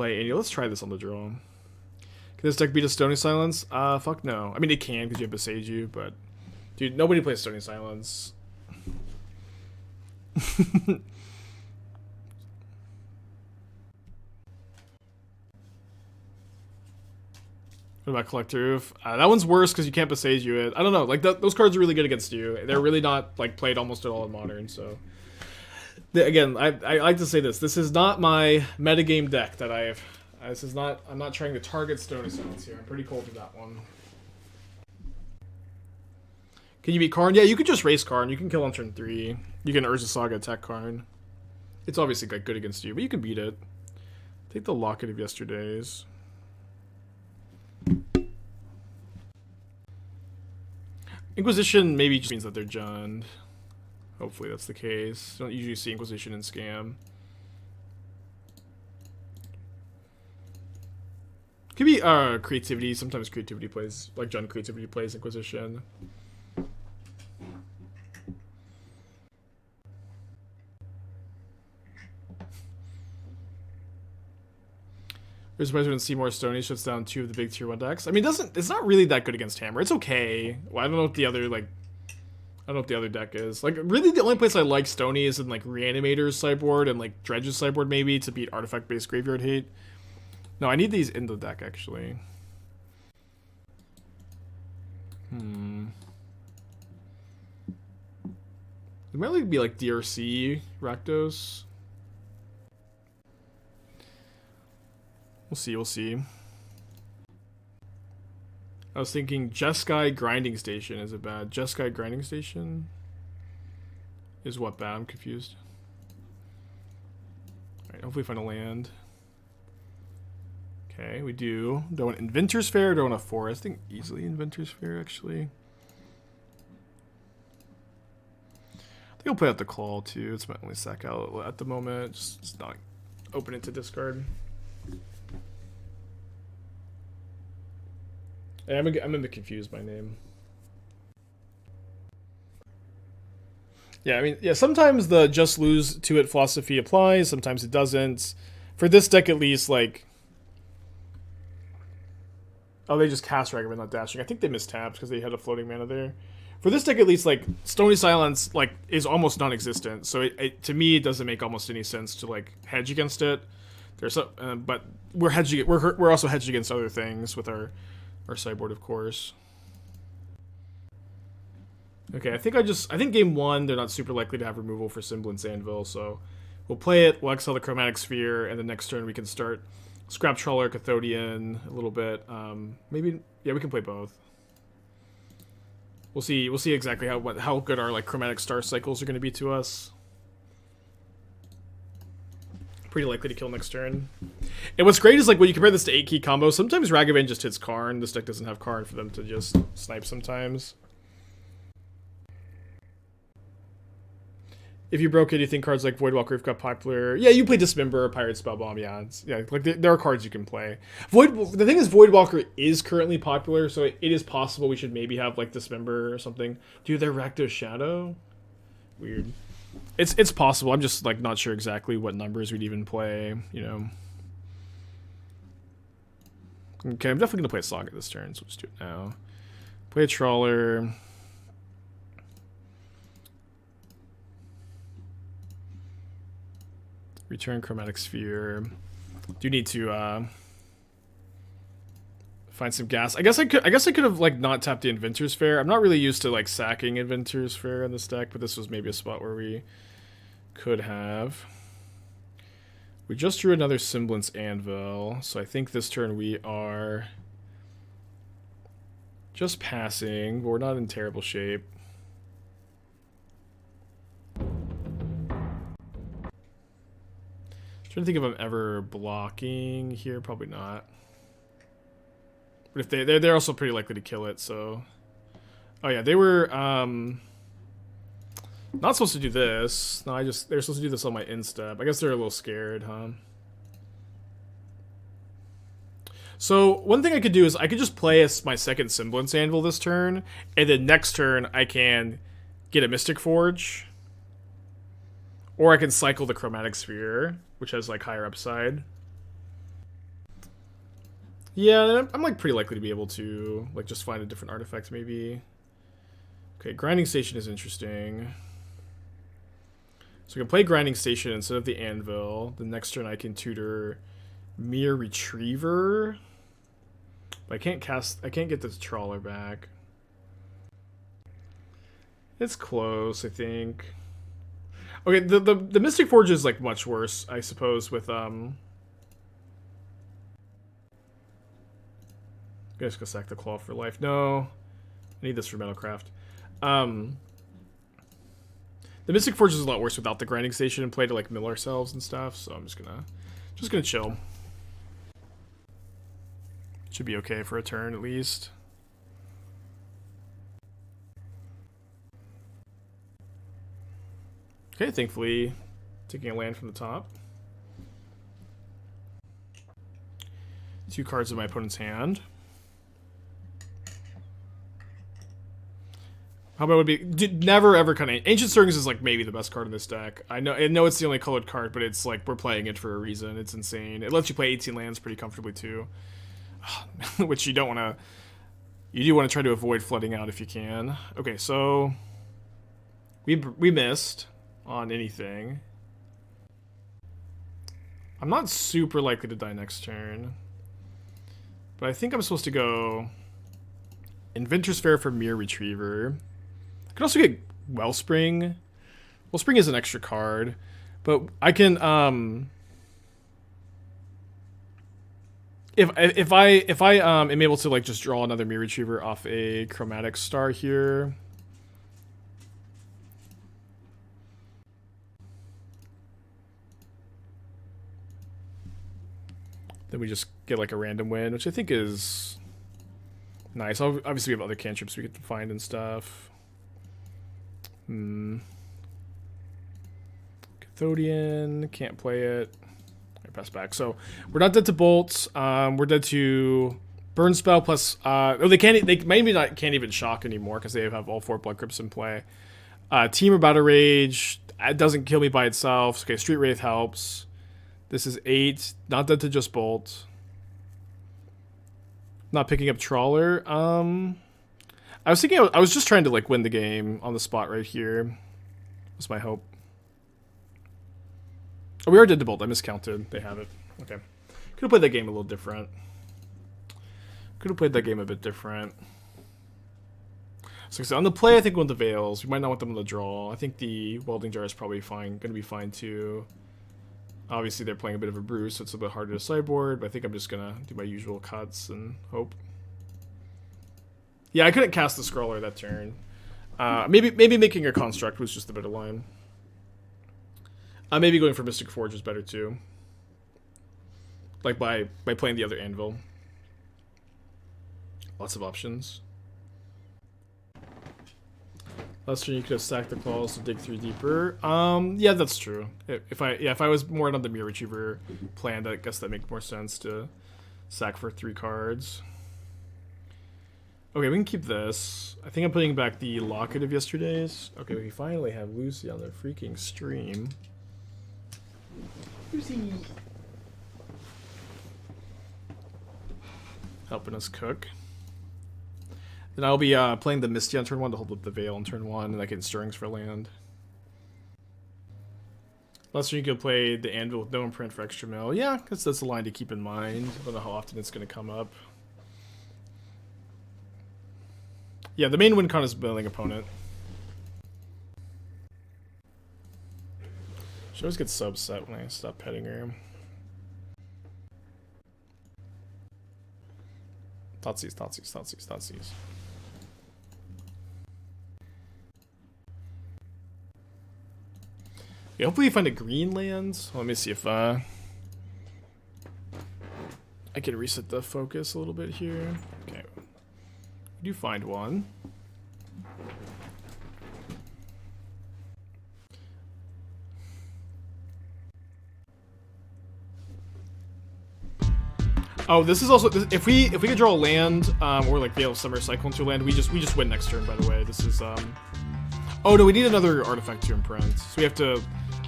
play any. Let's try this on the draw. Can this deck beat a Stony Silence? Fuck no. I mean, it can because you have Boseiju, but dude, nobody plays Stony Silence. What about Collector Roof? That one's worse because you can't Boseiju it. I don't know. Like those cards are really good against you. They're really not like played almost at all in Modern. So again, I like to say this. This is not my metagame deck that I have. This is not. I'm not trying to target Stony Silence here. I'm pretty cold with that one. Can you beat Karn? Yeah, you could just race Karn. You can kill on turn 3. You can Urza Saga attack Karn. It's obviously like good against you, but you can beat it. Take the Locket of Yesterdays. Inquisition maybe just means that they're Jund. Hopefully that's the case. Don't usually see Inquisition in Scam. Could be creativity. Sometimes creativity plays, like Jund creativity plays Inquisition. There's a place we see more Stony shuts down 2 of the big tier 1 decks. I mean, it's not really that good against Hammer. It's okay. Well, I don't know what the other deck is. Like, really the only place I like Stony is in like Reanimator's sideboard and like Dredge's sideboard maybe to beat artifact-based graveyard hate. No, I need these in the deck actually. It might like be like DRC Rakdos. We'll see. I was thinking Jeskai Grinding Station. Is it bad? Jeskai Grinding Station? Is what bad? I'm confused. Alright, hopefully find a land. Okay, we do. Do I want Inventors Fair or do I want a forest? I think easily Inventors Fair, actually. I think I'll play out the Claw, too. It's my only sack out at the moment. Just not open it to discard. I'm a bit confused by name. Yeah, I mean, yeah, sometimes the just lose to it philosophy applies, sometimes it doesn't. For this deck at least, like... Oh, they just cast Ragavan, not dashing. I think they mistapped because they had a floating mana there. For this deck at least, like, Stony Silence, like, is almost non-existent. So to me, it doesn't make almost any sense to, like, hedge against it. There's but we're hedging. We're also hedged against other things with our sideboard, of course. Okay, I think game 1, they're not super likely to have removal for Semblance Anvil, so we'll play it, we'll exile the Chromatic Sphere, and the next turn we can start Scrap Trawler, Cathodion, a little bit. Maybe, yeah, we can play both. We'll see exactly how good our like Chromatic Star cycles are going to be to us. Pretty likely to kill next turn. And what's great is, like, when you compare this to 8-key combos, sometimes Ragavan just hits Karn. This deck doesn't have Karn for them to just snipe sometimes. If you broke it, you think cards like Voidwalker have got popular. Yeah, you play Dismember or Pirate Spellbomb. Yeah, like there are cards you can play. The thing is, Voidwalker is currently popular, so it is possible we should maybe have like Dismember or something. Dude, they're Rakdos Shadow? Weird. It's possible. I'm just like not sure exactly what numbers we'd even play, you know. Okay, I'm definitely gonna play a Saga this turn, so let's do it now. Play a Trawler. Return Chromatic Sphere. Do need to find some gas. I guess I could have like not tapped the Inventors Fair. I'm not really used to like sacking Inventors Fair in this deck, but this was maybe a spot where we could have. We just drew another Semblance Anvil, so I think this turn we are just passing, but we're not in terrible shape. Trying to think if I'm ever blocking here. Probably not. But if they're also pretty likely to kill it. So, oh yeah, they were not supposed to do this. No, they're supposed to do this on my instep. I guess they're a little scared, huh? So one thing I could do is I could just play as my second Semblance Anvil this turn, and then next turn I can get a Mystic Forge. Or I can cycle the Chromatic Sphere, which has like higher upside. Yeah, I'm like pretty likely to be able to like just find a different artifact maybe. Okay, Grinding Station is interesting. So I can play Grinding Station instead of the Anvil. The next turn I can tutor Myr Retriever. But I can't get this Trawler back. It's close, I think. Okay, the Mystic Forge is like much worse, I suppose, with I'm just gonna sack the Claw for life. No. I need this for Metalcraft. The Mystic Forge is a lot worse without the Grinding Station and play to like mill ourselves and stuff, so I'm just gonna chill. Should be okay for a turn at least. Okay, thankfully taking a land from the top. 2 cards in my opponent's hand. How about would be never ever cut Ancient Stirrings is like maybe the best card in this deck. I know it's the only colored card, but it's like we're playing it for a reason. It's insane. It lets you play 18 lands pretty comfortably too. Which you don't want to. You do want to try to avoid flooding out if you can. Okay, so we missed on anything. I'm not super likely to die next turn, but I think I'm supposed to go Inventors Fair for Myr Retriever. I could also get Wellspring. Wellspring is an extra card, but I can if I am able to like just draw another Myr Retriever off a Chromatic Star here. Then we just get like a random win, which I think is nice. Obviously we have other cantrips we get to find and stuff. Cathodion, can't play it. I pass back. So we're not dead to bolts. We're dead to burn spell plus. They can't even shock anymore because they have all 4 blood crypts in play. Team or battle rage. It doesn't kill me by itself. Okay, Street Wraith helps. This is 8. Not dead to just bolt. Not picking up Trawler. I was thinking I was just trying to like win the game on the spot right here. That's my hope. Oh, we are dead to bolt. I miscounted. They have it. Okay. Could have played that game a little different. Could have played that game a bit different. So on the play, I think we want the Veils. We might not want them on the draw. I think the Welding Jar is probably fine. Going to be fine too. Obviously, they're playing a bit of a brew, so it's a bit harder to sideboard. But I think I'm just gonna do my usual cuts and hope. Yeah, I couldn't cast the Scrawler that turn. Maybe making a Construct was just the better line. Maybe going for Mystic Forge is better too. Like by playing the other Anvil. Lots of options. Last turn you could have stacked the Claws to dig through deeper. Yeah, that's true. If I was more on the Myr Retriever plan, I guess that makes more sense to sack for 3 cards. Okay, we can keep this. I think I'm putting back the Locket of Yesterdays. Okay, we finally have Lucy on the freaking stream. Lucy! Helping us cook. Then I'll be playing the Misty on turn 1 to hold up the Veil on turn 1, and I get Stirrings for land. Last turn you could play the Anvil with no imprint for extra mill. Yeah, because that's a line to keep in mind. I don't know how often it's going to come up. Yeah, the main win con is building opponent. She always gets subset when I stop petting her. Thoughtseize. Yeah, hopefully you find a green land. Let me see if I can reset the focus a little bit here. Okay. You do find one. Oh, this is also if we could draw a land or like Veil of Summer cycle into a land, we just win next turn. By the way, this is oh no, we need another artifact to imprint, so we have to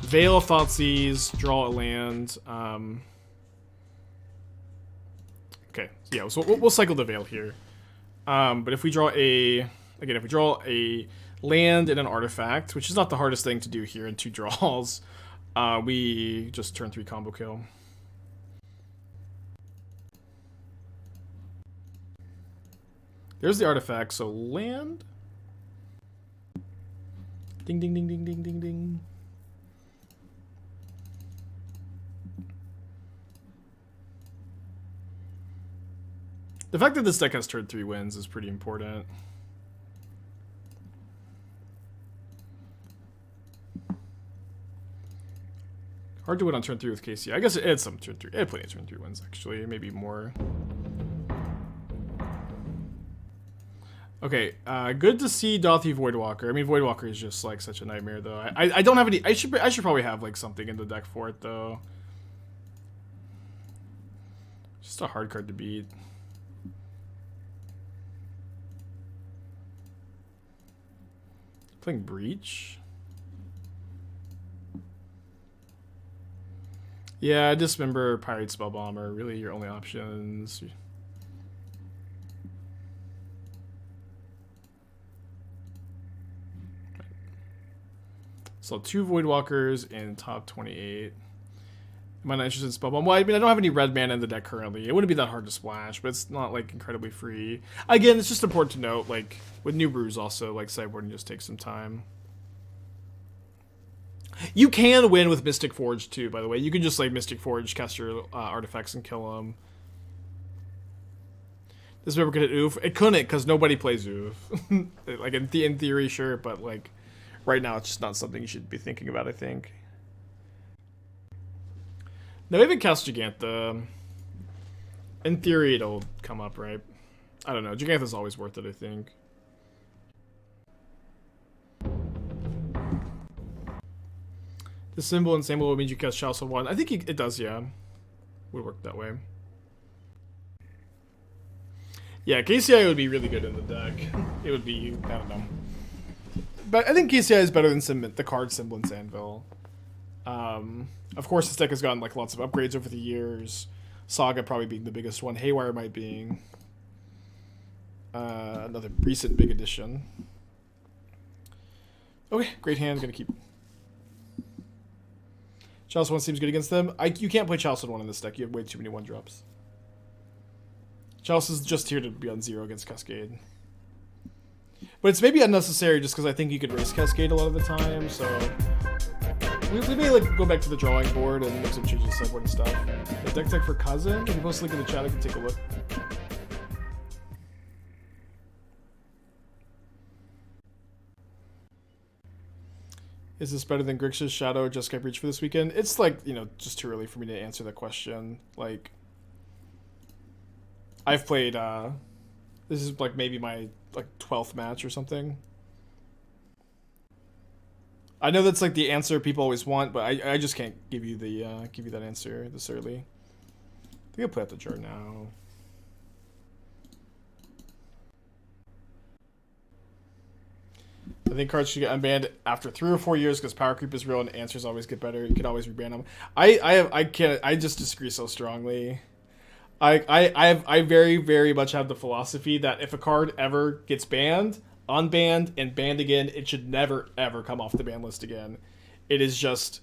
Veil of Thoughtseize, draw a land. Okay, so yeah, so we'll cycle the Veil here. But if we draw a land and an artifact, which is not the hardest thing to do here in 2 draws, we just turn 3 combo kill. There's the artifact, so land. Ding, ding, ding, ding, ding, ding, ding. The fact that this deck has turn 3 wins is pretty important. Hard to win on turn 3 with KCI. I guess it had some turn 3. It had plenty of turn 3 wins, actually. Maybe more. Okay, good to see Dauthi Voidwalker. I mean, Voidwalker is just, like, such a nightmare, though. I don't have any... I should probably have, like, something in the deck for it, though. Just a hard card to beat. Playing Breach. Yeah, Dismember, Pirate Spellbomb are really your only options. So 2 Voidwalkers in top 28. Am I not interested in Spellbomb? Well, I mean, I don't have any red mana in the deck currently. It wouldn't be that hard to splash, but it's not, like, incredibly free. Again, it's just important to note, like, with new brews also, like, sideboarding just takes some time. You can win with Mystic Forge, too, by the way. You can just, like, Mystic Forge, cast your artifacts, and kill them. This member could hit Oof. It couldn't, because nobody plays Oof. Like, in theory, sure, but, like, right now it's just not something you should be thinking about, I think. Now, we haven't cast Jegantha. In theory, it'll come up, right? I don't know. Jegantha's always worth it, I think. The Semblance Anvil will mean you cast Chalice on 1. I think it does, yeah. Would work that way. Yeah, KCI would be really good in the deck. It would be, I don't know. But I think KCI is better than the card Semblance Anvil. Of course, this deck has gotten like lots of upgrades over the years. Saga probably being the biggest one. Haywire Mite being another recent big addition. Okay, great hand. Gonna keep. Chalice 1 seems good against them. You can't play Chalice 1 in this deck. You have way too many 1-drops. Chalice is just here to be on 0 against Cascade. But it's maybe unnecessary just because I think you could race Cascade a lot of the time, so... We may like go back to the drawing board and make some changes to sideboard and stuff. The deck tech for Cousin? If you post a link in the chat, I can take a look. Is this better than Grixis Shadow or Jeskai Breach for this weekend? It's like, you know, just too early for me to answer that question. Like, I've played, this is like maybe my like 12th match or something. I know that's like the answer people always want, but I just can't give you the give you that answer this early. I think I'll play out the jar now. I think cards should get unbanned after 3 or 4 years because power creep is real and answers always get better. You could always reban them. I just disagree so strongly. I very, very much have the philosophy that if a card ever gets banned, unbanned, and banned again, it should never, ever come off the ban list again. It is just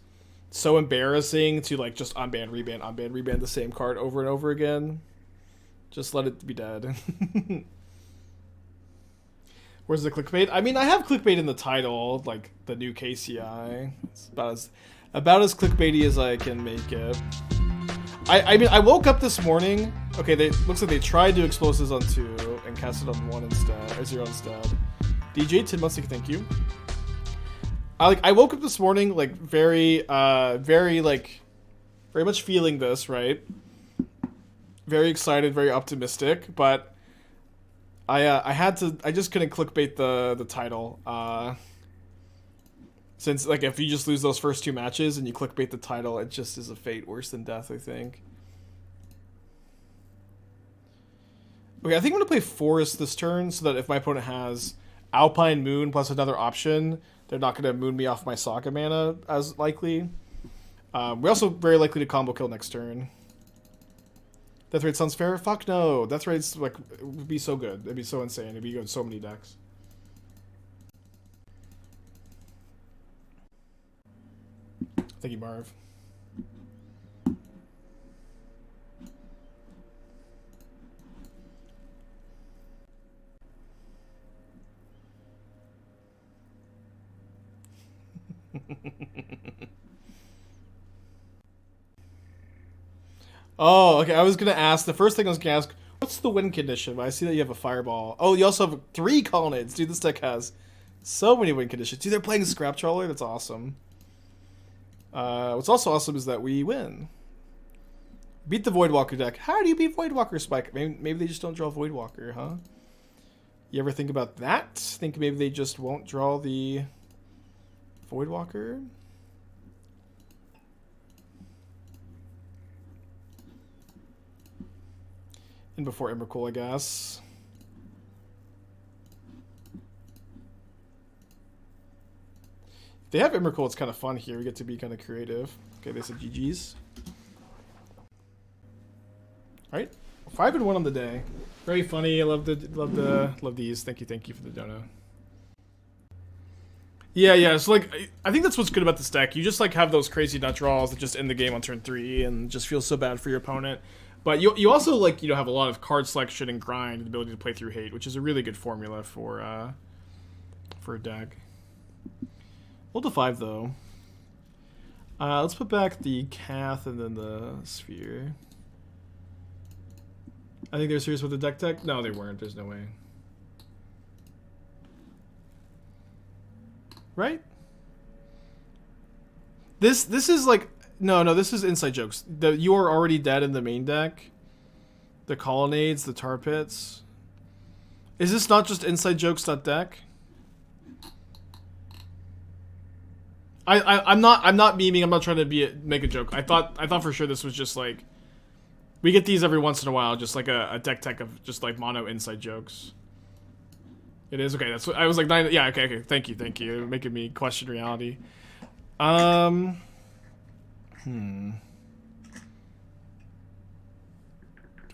so embarrassing to like just unban, reban the same card over and over again. Just let it be dead. Where's the clickbait? I mean, I have clickbait in the title, like the new KCI. It's about as clickbaity as I can make it. I mean, I woke up this morning. Okay, looks like they tried to explosives on 2 and cast it on 1 instead, or 0 instead. DJ 10 months, thank you. I woke up this morning like very much feeling this, right? Very excited, very optimistic, but I just couldn't clickbait the title. Since, like, if you just lose those first 2 matches and you clickbait the title, it just is a fate worse than death, I think. Okay, I think I'm going to play Forest this turn so that if my opponent has Alpine Moon plus another option, they're not going to moon me off my Saga mana as likely. We're also very likely to combo kill next turn. Death Rate sounds fair? Fuck no. Death Rate's like, it would be so good. It'd be so insane. It'd be good in so many decks. Thank you, Marv. Oh, okay. I was gonna ask. The first thing I was gonna ask, what's the win condition? But I see that you have a fireball. Oh, you also have 3 colonnades. Dude, this deck has so many win conditions. Dude, they're playing Scrap Trawler. That's awesome. What's also awesome is that we win. Beat the Voidwalker deck. How do you beat Voidwalker, Spike? Maybe they just don't draw Voidwalker, huh? You ever think about that? Think maybe they just won't draw the Voidwalker? And before Emrakul, I guess. If they have Emrakul, it's kind of fun here. We get to be kind of creative. Okay, they said GG's. Alright. 5-1 on the day. Very funny. I love these. Thank you for the dono. Yeah, so like I think that's what's good about this deck. You just like have those crazy nut draws that just end the game on turn 3 and just feel so bad for your opponent. But you also like have a lot of card selection and grind and the ability to play through hate, which is a really good formula for a deck. We'll do 5 though. Let's put back the Cath and then the Sphere. I think they're serious with the deck tech. No, they weren't. There's no way. Right? This is like no, this is inside jokes. You are already dead in the main deck. The colonnades, the tar pits. Is this not just inside jokes.deck? I'm not memeing. I'm not trying to make a joke. I thought for sure this was just like we get these every once in a while, just like a deck tech of just like mono inside jokes. It is okay. That's what I was like. Yeah, okay. Thank you. You're making me question reality. Do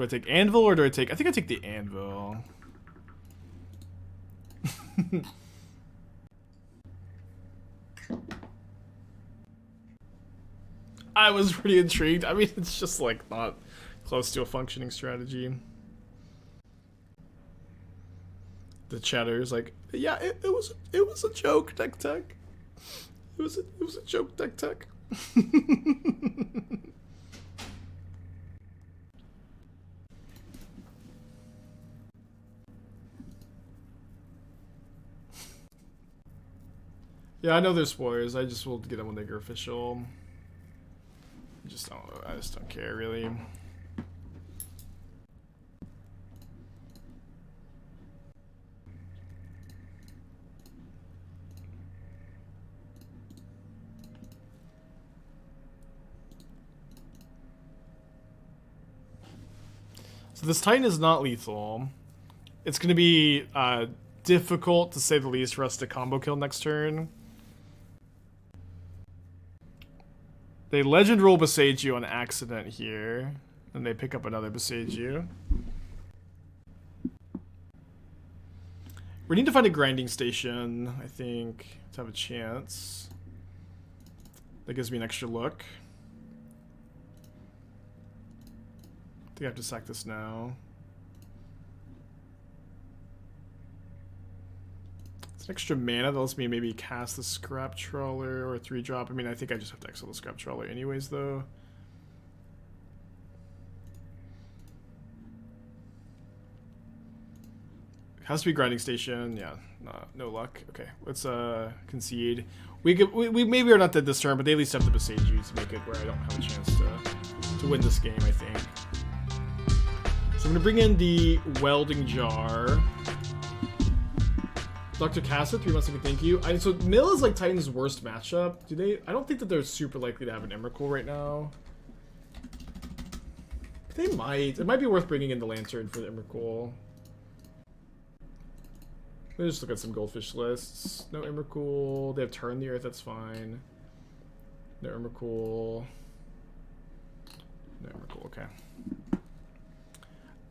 I take Anvil or do I take? I think I take the Anvil. I was pretty intrigued. I mean, it's just like not close to a functioning strategy. The chatter is like, yeah, it was a joke, deck tech. It was a joke, deck tech. Yeah, I know there's spoilers. I just will get them when they go official. I just don't care really. So this Titan is not lethal. It's going to be difficult, to say the least, for us to combo kill next turn. They legend roll Boseiju on accident here. And they pick up another Boseiju. We need to find a grinding station, I think, to have a chance. That gives me an extra look. I think I have to sack this now. It's an extra mana that lets me maybe cast the Scrap Trawler or a 3-drop. I mean, I think I just have to exile the Scrap Trawler anyways, though. It has to be grinding station. Yeah, no luck. Okay, let's concede. We maybe are not dead this turn, but they at least have the Boseiju to make it where I don't have a chance to win this game, I think. So I'm going to bring in the Welding Jar. Dr. Casa, 3 months ago, thank you. So Mill is like Titan's worst matchup. I don't think that they're super likely to have an Emrakul right now. They might. It might be worth bringing in the Lantern for the Emrakul. Let me just look at some Goldfish lists. No Emrakul. They have Turn the Earth, that's fine. No Emrakul. No Emrakul, okay.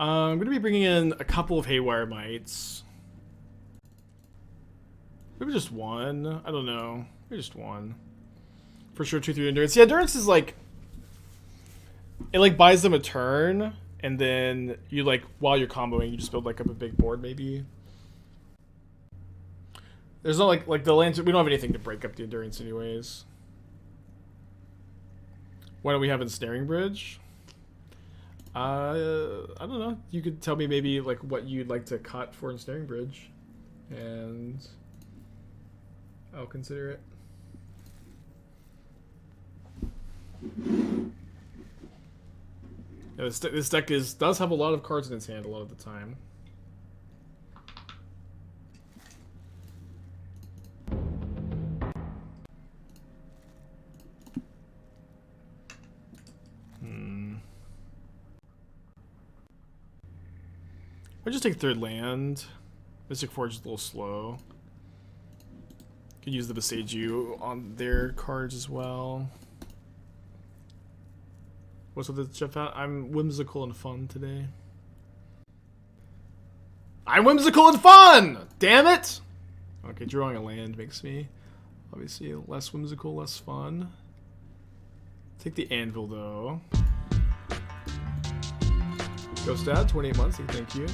I'm going to be bringing in a couple of Haywire Mites. Maybe just one. I don't know. Maybe just one. For sure, 2-3 Endurance. Yeah, Endurance is like... It like buys them a turn, and then you like, while you're comboing, you just build like up a big board maybe. There's not like the lands... We don't have anything to break up the Endurance anyways. Why don't we have Ensnaring Bridge? I don't know. You could tell me maybe like what you'd like to cut for Ensnaring Bridge, and I'll consider it. Yeah, this deck does have a lot of cards in its hand a lot of the time. I'll just take third land. Mystic Forge is a little slow. Could use the Boseiju on their cards as well. What's with the Jeff? I'm whimsical and fun today. I'm whimsical and fun! Damn it! Okay, drawing a land makes me obviously less whimsical, less fun. Take the Anvil though. Ghost Dad, 28 months, thank you.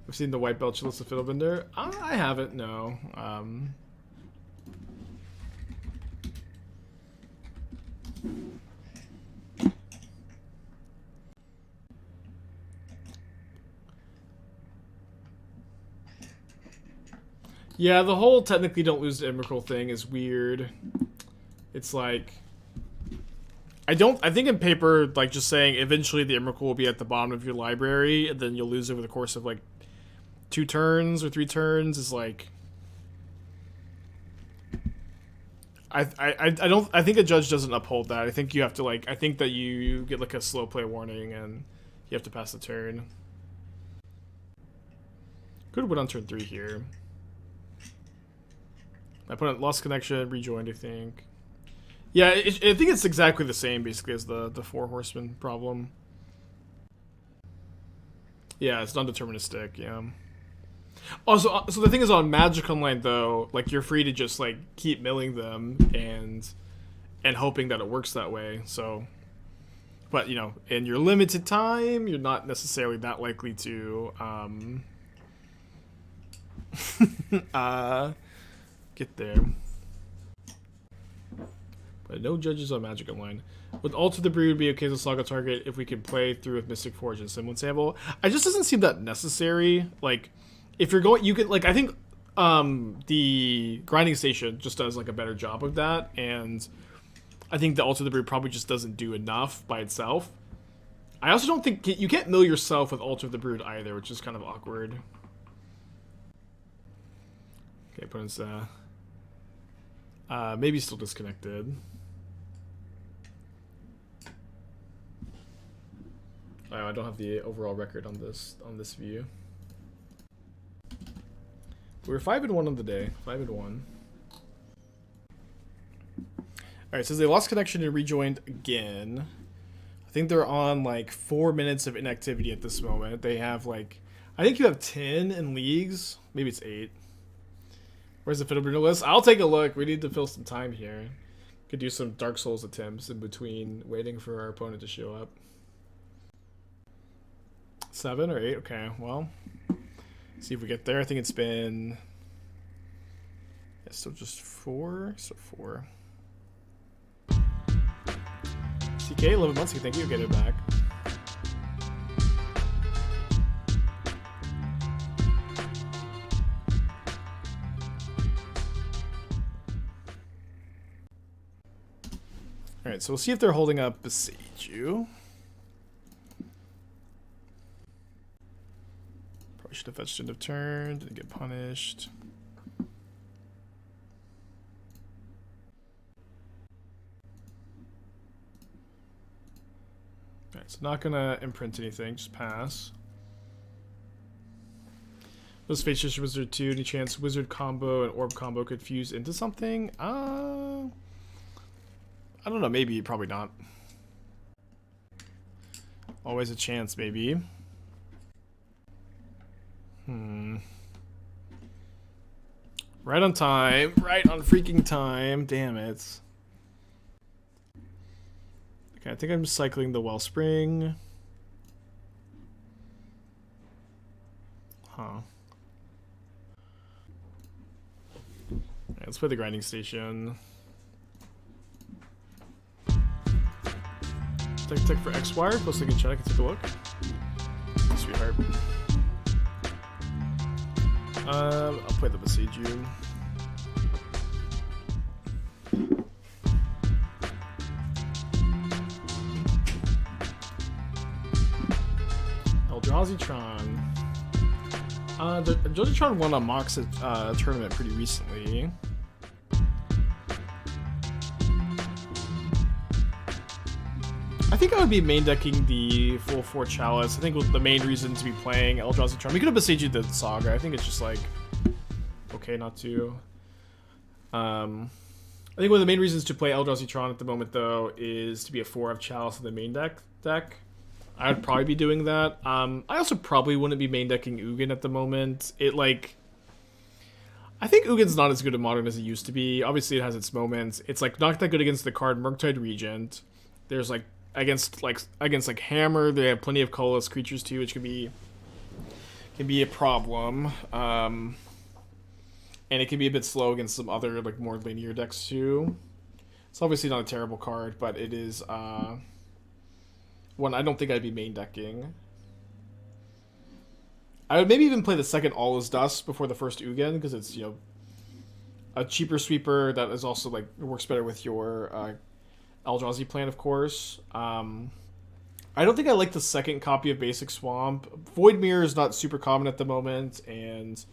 I've seen the White Belt Chalice of Fiddlebender. I haven't, no. Yeah, the whole technically don't lose to Emrakul thing is weird. It's like... I think in paper, like, just saying eventually the Emrakul will be at the bottom of your library, and then you'll lose over the course of, like, 2 turns or 3 turns is, like... I think a judge doesn't uphold that. I think you have to, like, I think that you get, like, a slow play warning, and you have to pass the turn. Could win on turn 3 here. My opponent lost connection, rejoined, I think. Yeah, I think it's exactly the same, basically, as the 4 Horsemen problem. Yeah, it's non-deterministic, yeah. Also, so the thing is, on Magic Online, though, like, you're free to just, like, keep milling them and hoping that it works that way, so... But, you know, in your limited time, you're not necessarily that likely to, get there. But no judges on Magic Online. Would Alter the Brood be okay as a Saga target if we could play through with Mystic Forge and Semblance Anvil? It just doesn't seem that necessary. Like, if you're going, you could, like, I think the Grinding Station just does, like, a better job of that, and I think the Alter the Brood probably just doesn't do enough by itself. I also don't think, you can't mill yourself with Alter the Brood either, which is kind of awkward. Okay, opponent's, maybe still disconnected. Oh, I don't have the overall record on this view. We're 5-1 on the day. 5-1. Alright, says they lost connection and rejoined again. I think they're on like 4 minutes of inactivity at this moment. They have like, I think you have 10 in leagues. Maybe it's 8. Where's the Fiddlebringer list? I'll take a look. We need to fill some time here. Could do some Dark Souls attempts in between waiting for our opponent to show up. 7 or 8? Okay, well. See if we get there. I think it's been... Yeah, still just 4. So 4. CK, 11 months. Thank you. Get it back. Alright, so we'll see if they're holding up Boseiju. Probably should have fetched end of turn, didn't get punished. Alright, so not gonna imprint anything, just pass. Was Faceless Wizard 2, any chance Wizard combo and Orb combo could fuse into something? I don't know, maybe, probably not. Always a chance, maybe. Right on time. Right on freaking time. Damn it. Okay, I think I'm cycling the Wellspring. Huh. Alright, let's play the Grinding Station. Tech for X-Wire. Post link in chat. I can take a look. Sweetheart. I'll play the Boseiju. Eldrazi-tron. Eldrazi-tron won a Mox tournament pretty recently. I think I would be main decking the full 4 Chalice. I think the main reason to be playing Eldrazi-tron. We could have Boseiju the Saga. I think it's just like okay not to. I think one of the main reasons to play Eldrazi-tron at the moment though is to be a 4 of Chalice in the main deck. I would probably be doing that. I also probably wouldn't be main decking Ugin at the moment. I think Ugin's not as good at Modern as it used to be. Obviously, it has its moments. It's like not that good against the card Murktide Regent. There's like against Hammer, they have plenty of colorless creatures too, which can be a problem. And it can be a bit slow against some other like more linear decks too. It's obviously not a terrible card, but it is one I don't think I'd be main decking. I would maybe even play the second All Is Dust before the first Ugin, because it's, you know, a cheaper sweeper that is also like works better with your Eldrazi plan, of course. I don't think I like the second copy of Basic Swamp. Void Mirror is not super common at the moment, and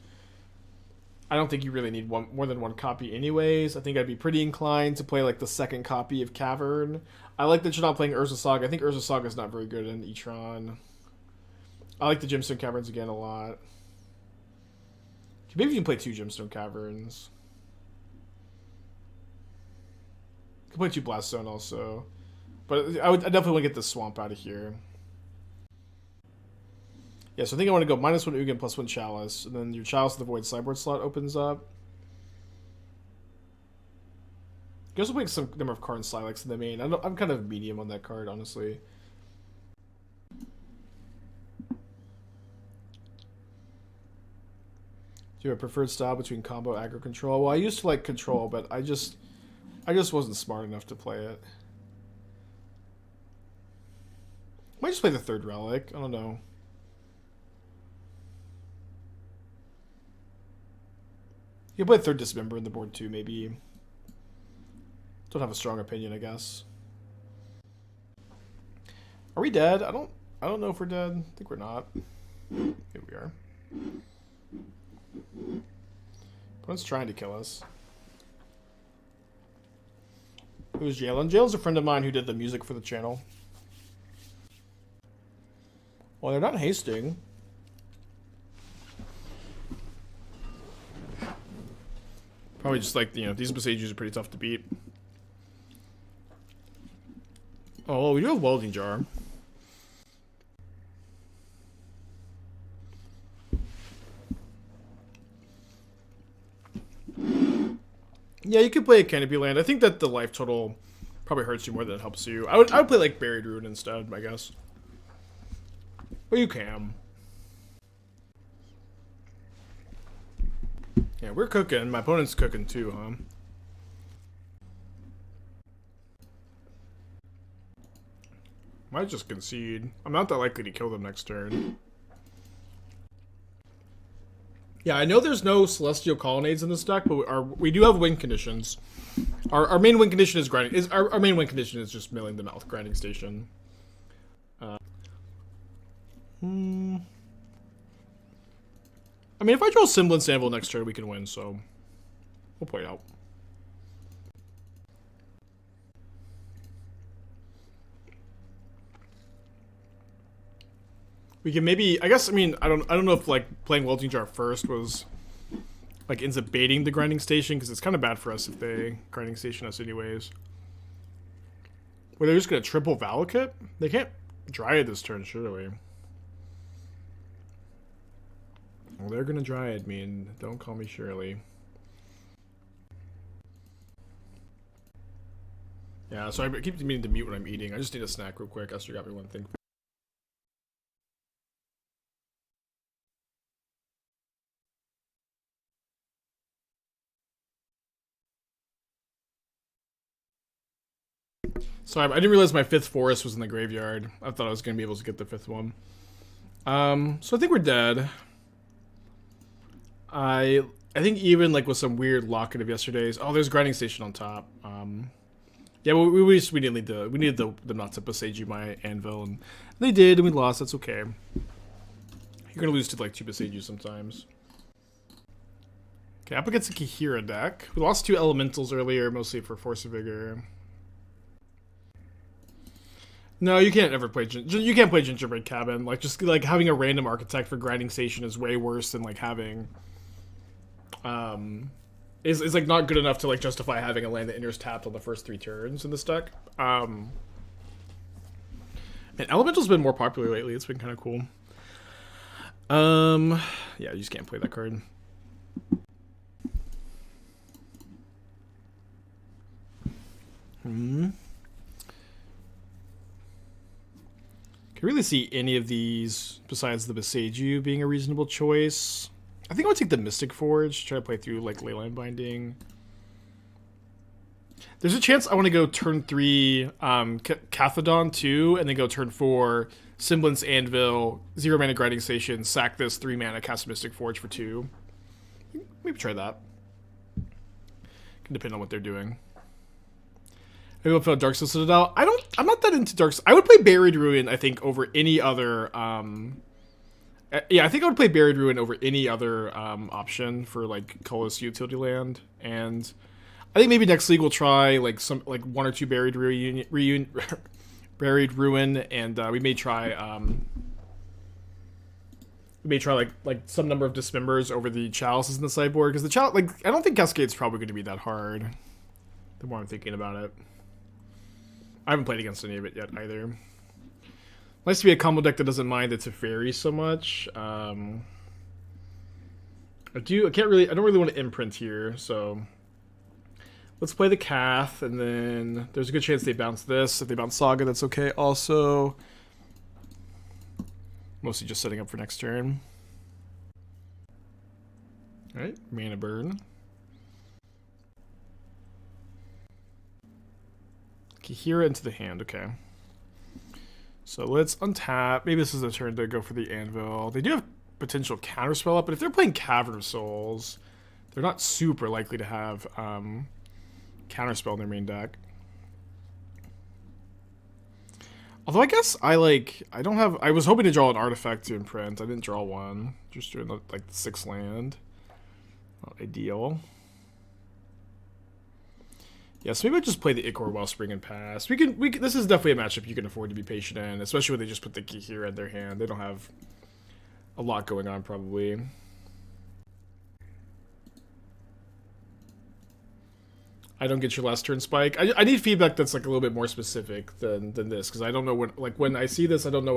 I don't think you really need more than one copy anyways. I think I'd be pretty inclined to play like the second copy of Cavern. I like that you're not playing Urza Saga. I think Urza Saga is not very good in Etron. I like the Gemstone Caverns again a lot. Maybe you can play 2 Gemstone Caverns. You can play 2 Blaststone also. But I definitely want to get this Swamp out of here. Yeah, so I think I want to go -1 Ugin, +1 Chalice. And then your Chalice of the Void sideboard slot opens up. You can also play some number of Karn Silex in the main. I'm kind of medium on that card, honestly. Do you have a preferred style between combo, aggro, control? Well, I used to like control, but I just wasn't smart enough to play it. Might just play the 3rd Relic. I don't know. You can play 3rd Dismember in the board too, maybe. Don't have a strong opinion, I guess. Are we dead? I don't know if we're dead. I think we're not. Maybe we are. Opponent's trying to kill us. Who's Jalen? Jalen's a friend of mine who did the music for the channel. Well, they're not hasting. Probably just like, you know, these Boseijus are pretty tough to beat. Oh, well, we do have Welding Jar. Yeah, you could play a Canopy Land. I think that the life total probably hurts you more than it helps you. I would play like Buried Ruin instead, I guess. But you can. Yeah, we're cooking. My opponent's cooking too, huh? Might just concede. I'm not that likely to kill them next turn. Yeah, I know there's no Celestial Colonnades in this deck, but we do have win conditions. Our main win condition is grinding. Our main win condition is just milling them out with Grinding Station. I mean, if I draw Semblance Anvil next turn, we can win, so we'll play it out. We can maybe, I guess, I mean, I don't know if like playing Welding Jar first was like ends up baiting the grinding station, because it's kind of bad for us if they grinding station us anyways. Well, they're just gonna triple Valakut? They can't Dryad this turn, surely. Well, they're gonna Dryad me, and don't call me Shirley. Yeah, so I keep meaning to mute when I'm eating. I just need a snack real quick. Esther got me one thing. So I didn't realize my 5th forest was in the graveyard. I thought I was going to be able to get the 5th one. So I think we're dead. I think even like with some weird Locket of Yesterdays. Oh, there's grinding station on top. Yeah, well, we needed the not to Boseiju my anvil, and they did, and we lost. That's okay. You're gonna lose to like 2 Boseiju sometimes. Okay, up against the Kahira deck. We lost 2 elementals earlier, mostly for Force of Vigor. No, you can't ever play. You can't play Gingerbread Cabin. Like just like having a random architect for grinding station is way worse than like having. Is like not good enough to like justify having a land that enters tapped on the first 3 turns in this deck. And Elemental's been more popular lately. It's been kind of cool. Yeah, you just can't play that card. Can really see any of these besides the Boseiju being a reasonable choice. I think I would take the Mystic Forge, try to play through like Leyline Binding. There's a chance I want to go turn 3 Cathodion 2, and then go turn 4 Semblance Anvil, 0 mana grinding station, sack this 3 mana, cast Mystic Forge for 2. Maybe try that. Can depend on what they're doing. Maybe I'll play Dark Soul Citadel. I'm not that into Dark Soul. I would play Buried Ruin, I think, over any other yeah, I think I would play Buried Ruin over any other option for like colorless utility land, and I think maybe next league we'll try like 1 or 2 Buried Buried Ruin, and we may try like some number of Dismembers over the Chalices in the sideboard, because the Chalice, like, I don't think Cascade's probably going to be that hard. The more I'm thinking about it, I haven't played against any of it yet either. Nice to be a combo deck that doesn't mind the Teferi so much. I don't really want to imprint here, so let's play the Cath, and then there's a good chance they bounce this. If they bounce Saga, that's okay also. Mostly just setting up for next turn. Alright, mana burn. Kahira into the hand, okay. So let's untap. Maybe this is the turn to go for the Anvil. They do have potential counterspell up, but if they're playing Cavern of Souls, they're not super likely to have counterspell in their main deck. Although I guess I was hoping to draw an artifact to imprint. I didn't draw one. Just doing like the 6 land. Not ideal. Yeah, so maybe I'll just play the Ichor Wellspring and pass. We can. This is definitely a matchup you can afford to be patient in, especially when they just put the Kahira in their hand. They don't have a lot going on, probably. I don't get your last turn spike. I need feedback that's like a little bit more specific than this, because I don't know when I see this, I don't know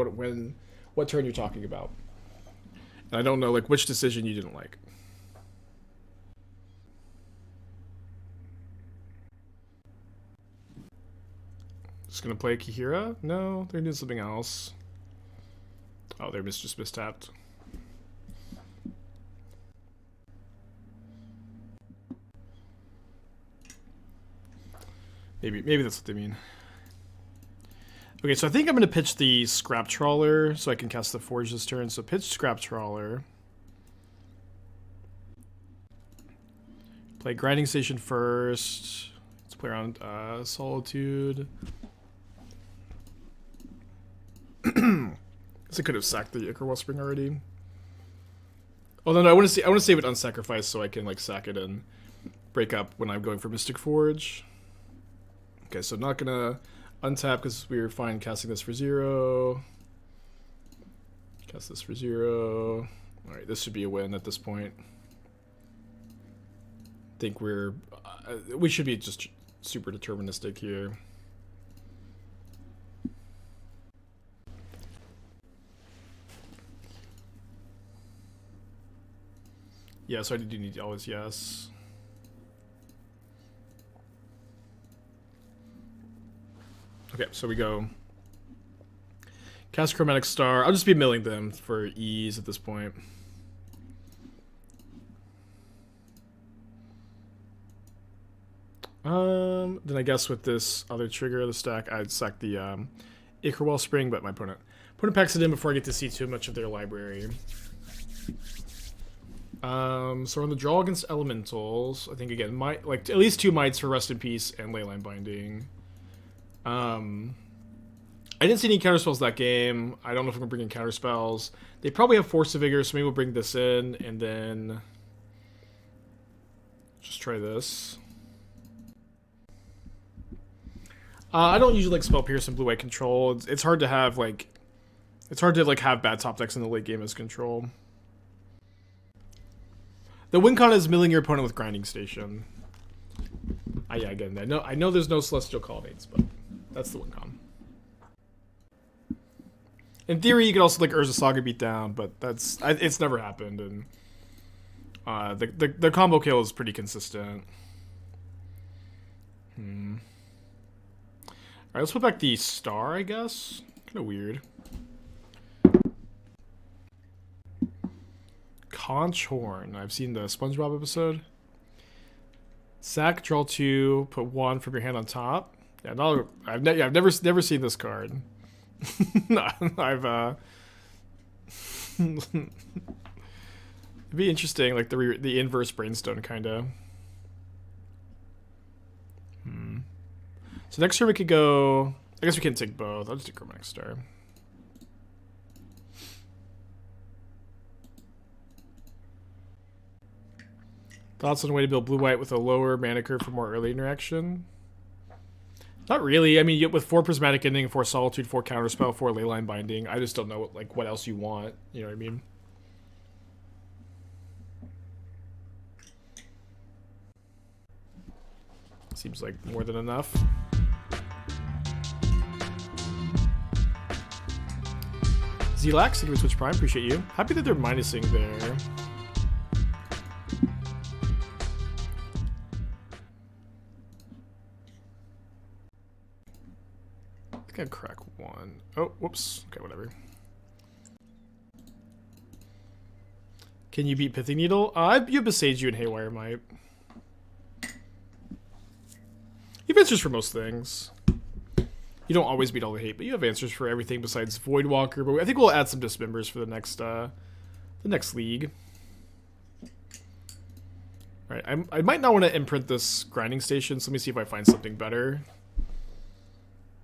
what turn you're talking about, and I don't know like which decision you didn't like. Just gonna play Kahira? No, they're doing something else. Oh, they're just mistapped. Maybe that's what they mean. Okay, so I think I'm gonna pitch the Scrap Trawler so I can cast the Forge this turn. So pitch Scrap Trawler. Play Grinding Station first. Let's play around Solitude. I could have sacked the Ichor Wellspring already. Oh no, I want to save it unsacrificed so I can like sack it and break up when I'm going for Mystic Forge. Okay, so not gonna untap because we were fine casting this for 0. Cast this for 0. Alright, this should be a win at this point. I think we should be just super deterministic here. Yeah, so I do need always yes. Okay, so we go cast Chromatic Star. I'll just be milling them for ease at this point. Then I guess with this other trigger of the stack, I'd sack the Ichor Wellspring, but my opponent packs it in before I get to see too much of their library. So on the draw against elementals, I think again, like at least 2 mites for Rest in Peace and Leyline Binding. I didn't see any counterspells that game. I don't know if I'm gonna bring in counterspells. They probably have Force of Vigor, so maybe we'll bring this in and then just try this. I don't usually like Spell Pierce and Blue White Control. It's hard to have have bad top decks in the late game as control. The win con is milling your opponent with Grinding Station. Yeah, again, I know there's no Celestial Colonnades, but that's the win con. In theory, you could also like Urza Saga beat down, but it's never happened, and the combo kill is pretty consistent. Alright, let's put back the Star, I guess. Kind of weird. Conch Horn. I've seen the SpongeBob episode. Sack, draw 2, put 1 from your hand on top. Yeah, no, I've never seen this card. It'd be interesting, like the inverse Brainstone kinda. So next turn we could go. I guess we can take both. I'll just do Chromatic Star. Thoughts on a way to build blue-white with a lower mana curve for more early interaction? Not really. I mean, with 4 Prismatic Ending, 4 Solitude, 4 Counterspell, 4 Leyline Binding, I just don't know what else you want. You know what I mean? Seems like more than enough. Zelax, thank you for Switch Prime. Appreciate you. Happy that they're minusing there. I think I'd crack 1. Oh, whoops. Okay, whatever. Can you beat Pithing Needle? You have Boseiju and Haywire Mite. You have answers for most things. You don't always beat all the hate, but you have answers for everything besides Voidwalker. But I think we'll add some Dismembers for the next league. All right, I might not want to imprint this Grinding Station, so let me see if I find something better.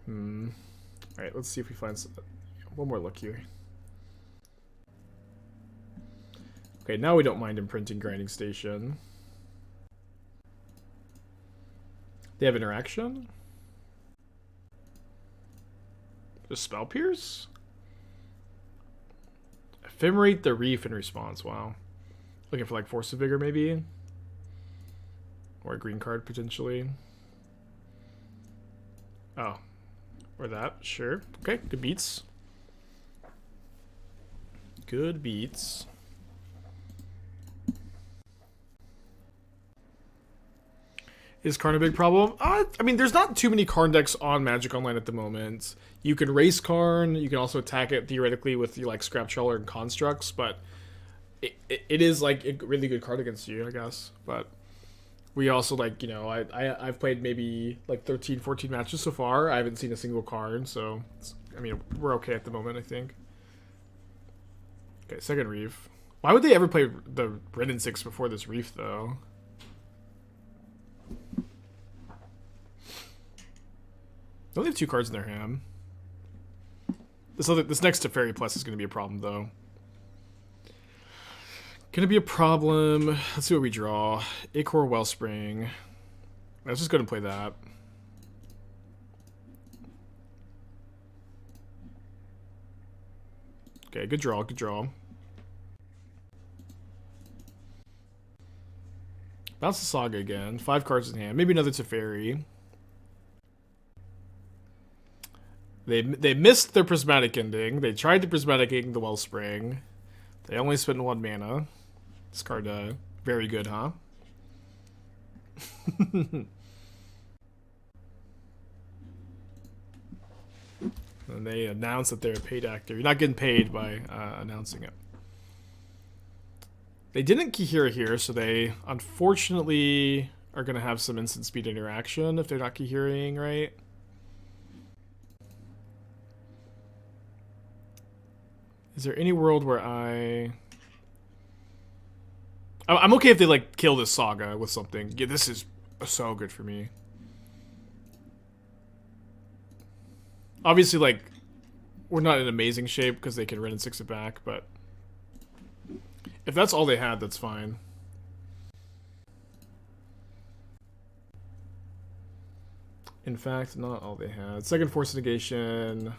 All right, let's see if we find one more look here. Okay, now we don't mind imprinting Grinding Station. They have interaction? Just Spell Pierce? Ephemerate the Reef in response, wow. Looking for like Force of Vigor maybe? Or a green card potentially. Oh. Or that, sure. Okay, good beats. Good beats. Is Karn a big problem? I mean, there's not too many Karn decks on Magic Online at the moment. You can race Karn. You can also attack it theoretically with like Scrap Trawler and Constructs, but it is like a really good card against you, I guess. But we also like, you know, I've played maybe like 13, 14 matches so far. I haven't seen a single Karn, so I mean, we're okay at the moment, I think. Okay, second Reef. Why would they ever play the Red and 6 before this Reef though? They only have 2 cards in their hand. This next Teferi Plus is going to be a problem, though. Going to be a problem. Let's see what we draw. Ichor Wellspring. Let's just go and play that. Okay, good draw, good draw. Bounce the Saga again. 5 cards in hand. Maybe another Teferi. They missed their Prismatic Ending. They tried to Prismatic Ending the Wellspring. They only spent 1 mana. This card, very good, huh? And they announce that they're a paid actor. You're not getting paid by announcing it. They didn't Kihira here, so they unfortunately are going to have some instant speed interaction if they're not Kihiraing, right? Is there any world where I'm okay if they, like, kill this Saga with something. Yeah, this is so good for me. Obviously, like, we're not in amazing shape because they can run and 6 it back, but if that's all they had, that's fine. In fact, not all they had. Second Force Negation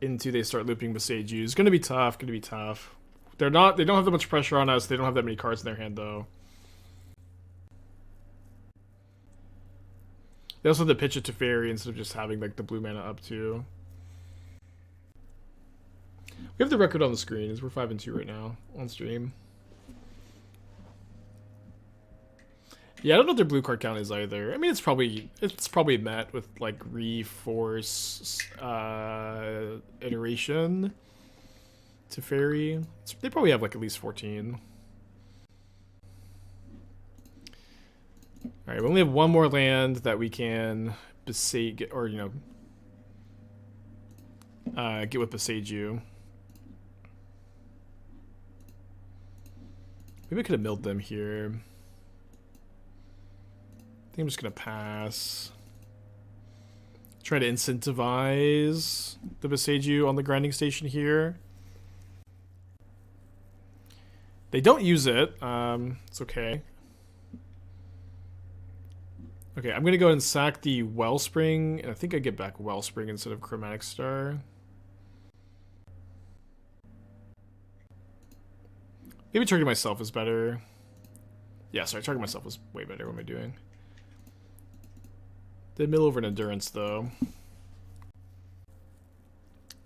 into they start looping Boseiju. It's gonna be tough, gonna be tough. They don't have that much pressure on us. They don't have that many cards in their hand though. They also have to pitch it to Fairy instead of just having like the blue mana up too. We have the record on the screen, as we're 5-2 right now on stream. Yeah, I don't know what their blue card count is either. I mean, it's probably met with like Reforce iteration to Fairy. They probably have like at least 14. All right, we only have 1 more land that we can Boseiju, or you know, get with Boseiju. Maybe I could have milled them here. I think I'm just gonna pass. Try to incentivize the Boseiju on the grinding station here. They don't use it. It's okay. Okay, I'm gonna go ahead and sack the Wellspring, and I think I get back Wellspring instead of Chromatic Star. Maybe targeting myself is better. Yeah, sorry, targeting myself was way better. What am I doing? Did mill over an Endurance, though.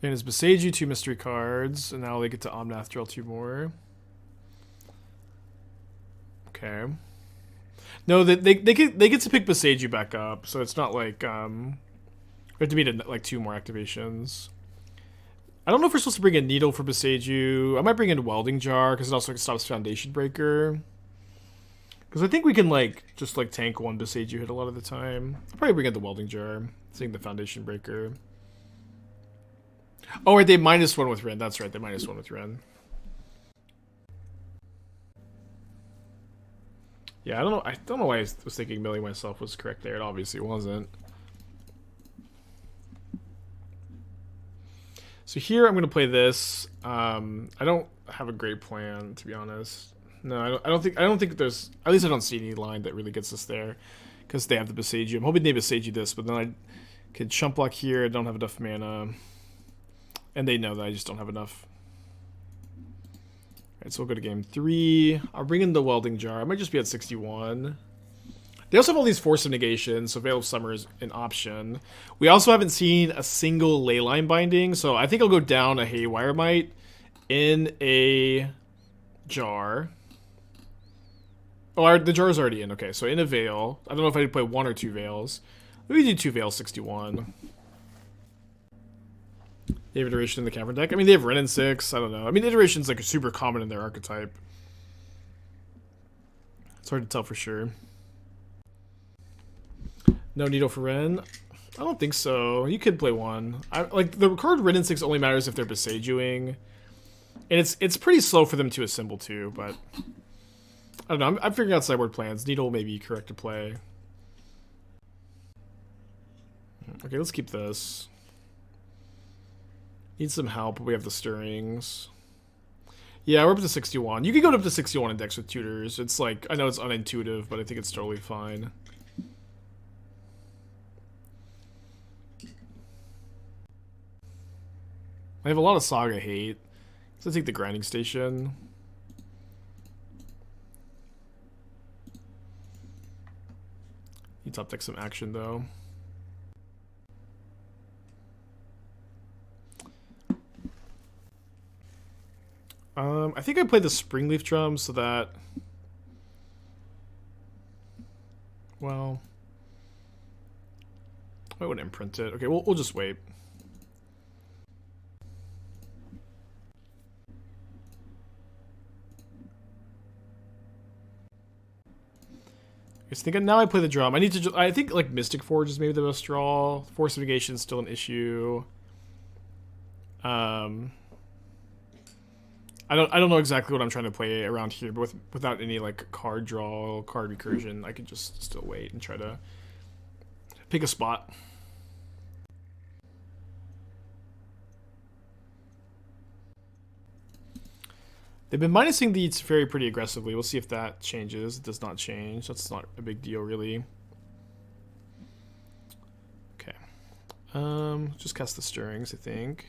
And it's Boseiju 2 mystery cards, and now they get to Omnath, draw 2 more. Okay. No, they get to pick Boseiju back up, so it's not like we have to meet like 2 more activations. I don't know if we're supposed to bring in Needle for Boseiju. I might bring in Welding Jar because it also stops Foundation Breaker. Because I think we can like just like tank 1 Boseiju hit a lot of the time. I'll probably bring in the Welding Jar, seeing the Foundation Breaker. Oh, right, they -1 with Ren. That's right, they -1 with Ren. Yeah, I don't know why I was thinking milling myself was correct there. It obviously wasn't. So here I'm gonna play this. I don't have a great plan, to be honest. No, I don't think there's, at least I don't see any line that really gets us there, because they have the Boseiju. I'm hoping they Boseiju this, but then I could chump block here. I don't have enough mana, and they know that I just don't have enough. Alright, so we'll go to game 3. I'll bring in the Welding Jar. I might just be at 61. They also have all these Force of Negation, so Veil of Summer is an option. We also haven't seen a single Leyline Binding, so I think I'll go down a Haywire Mite in a jar. Oh, the jar's already in. Okay, so in a Veil. I don't know if I need to play 1 or 2 Veils. Maybe do 2 Veils, 61. They have Iteration in the Cavern deck. I mean, they have Ren and 6. I don't know. I mean, Iteration's like super common in their archetype. It's hard to tell for sure. No Needle for Ren? I don't think so. You could play 1. Like, the card Ren and 6 only matters if they're Boseijuing. And it's pretty slow for them to assemble too, but I don't know. I'm figuring out sideboard plans. Needle may be correct to play. Okay, let's keep this. Need some help. We have the Stirrings. Yeah, we're up to 61. You can go up to 61 in decks with tutors. It's like, I know it's unintuitive, but I think it's totally fine. I have a lot of Saga hate. So I take the grinding station. Need top deck some action though. I think I played the Springleaf Drum so that, well, I wouldn't imprint it. Okay, we'll just wait. I think now I play the drum. I need to. I think like Mystic Forge is maybe the best draw. Force of Negation is still an issue. I don't know exactly what I'm trying to play around here, but without any like card draw, card recursion, I could just still wait and try to pick a spot. They've been minusing the Teferi pretty aggressively. We'll see if that changes. It does not change. That's not a big deal, really. Okay. Just cast the Stirrings, I think.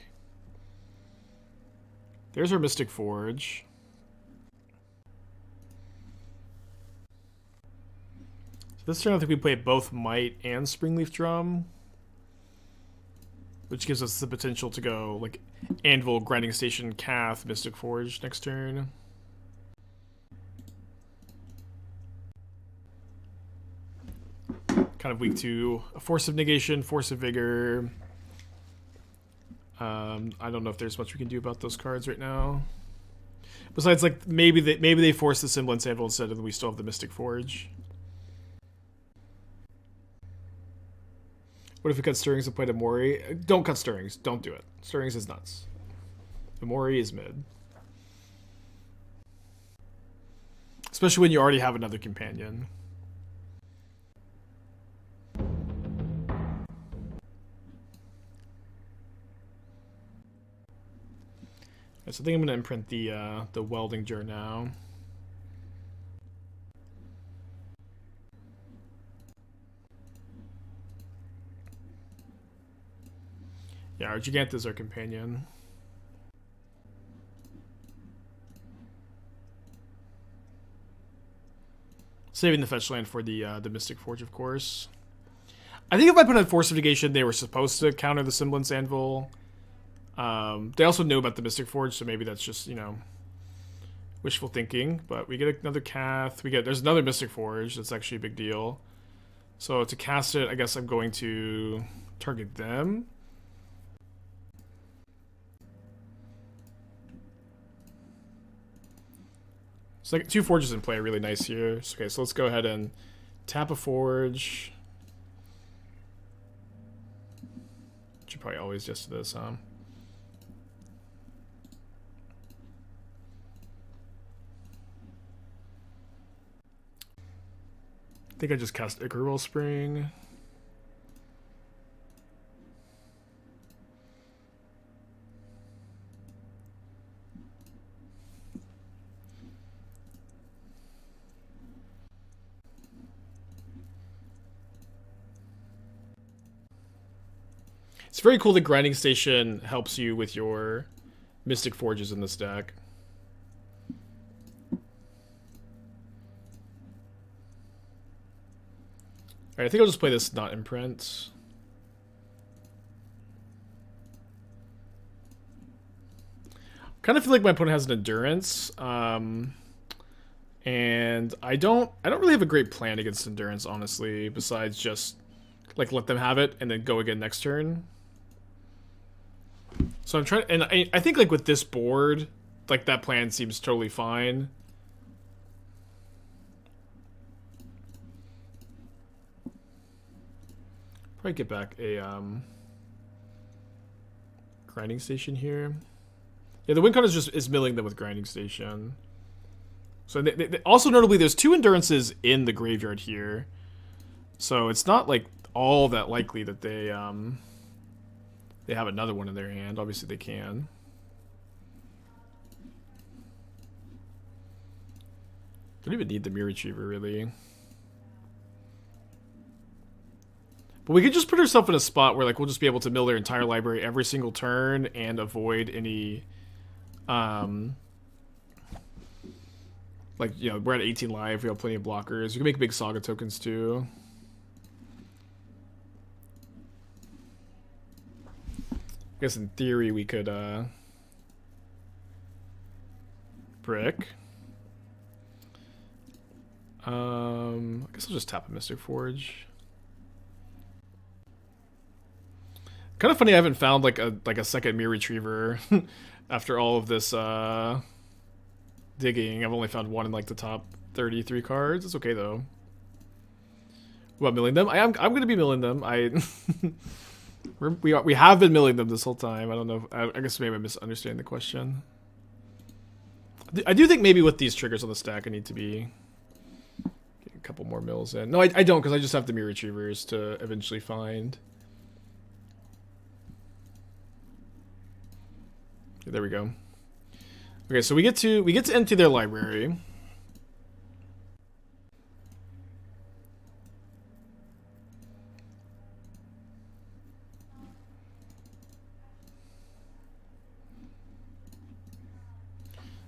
There's our Mystic Forge. So this turn, I think we play both Mite and Springleaf Drum, which gives us the potential to go like Anvil, Grinding Station, Cath, Mystic Forge next turn. Kind of weak to a Force of Negation, Force of Vigor. I don't know if there's much we can do about those cards right now. Besides, like maybe they force the Semblance Anvil instead, and we still have the Mystic Forge. What if we cut Stirrings and played a Mori? Don't cut Stirrings. Don't do it. Stirrings is nuts. The Mori is mid. Especially when you already have another companion. Okay, so I think I'm going to imprint the Welding Jar now. Yeah, our Jegantha is our companion. Saving the fetch land for the Mystic Forge, of course. I think if I put on Force of Negation, they were supposed to counter the Semblance Anvil. They also knew about the Mystic Forge, so maybe that's just, you know, wishful thinking. But we get another Cath. There's another Mystic Forge. That's actually a big deal. So to cast it, I guess I'm going to target them. So like 2 forges in play are really nice here. Okay, so let's go ahead and tap a forge. Should probably always just do this, huh? I think I just cast Ichor Wellspring. It's very cool that Grinding Station helps you with your Mystic Forges in this deck. Alright, I think I'll just play this not imprint. Kind of feel like my opponent has an endurance. And I don't really have a great plan against endurance, honestly, besides just like let them have it and then go again next turn. So I'm trying, and I think like with this board, like that plan seems totally fine. Probably get back a Grinding Station here. Yeah, the win con is milling them with Grinding Station. So they, also notably, there's 2 endurances in the graveyard here, so it's not like all that likely that they have another one in their hand. Obviously, they can. Don't even need the Myr Retriever, really. But we could just put ourselves in a spot where like we'll just be able to mill their entire library every single turn and avoid any, like, you know, we're at 18 life. We have plenty of blockers. We can make big Saga tokens too. I guess in theory we could brick. I guess I'll just tap a Mystic Forge. Kind of funny I haven't found like a second Myr Retriever after all of this digging. I've only found one in like the top 33 cards. It's okay though. What, milling them? I'm gonna be milling them. We have been milling them this whole time. I don't know. I guess maybe I'm misunderstanding the question. I do think maybe with these triggers on the stack, I need to be getting a couple more mills in. No, I don't, because I just have the Myr Retrievers to eventually find. Okay, there we go. Okay, so we get to empty their library.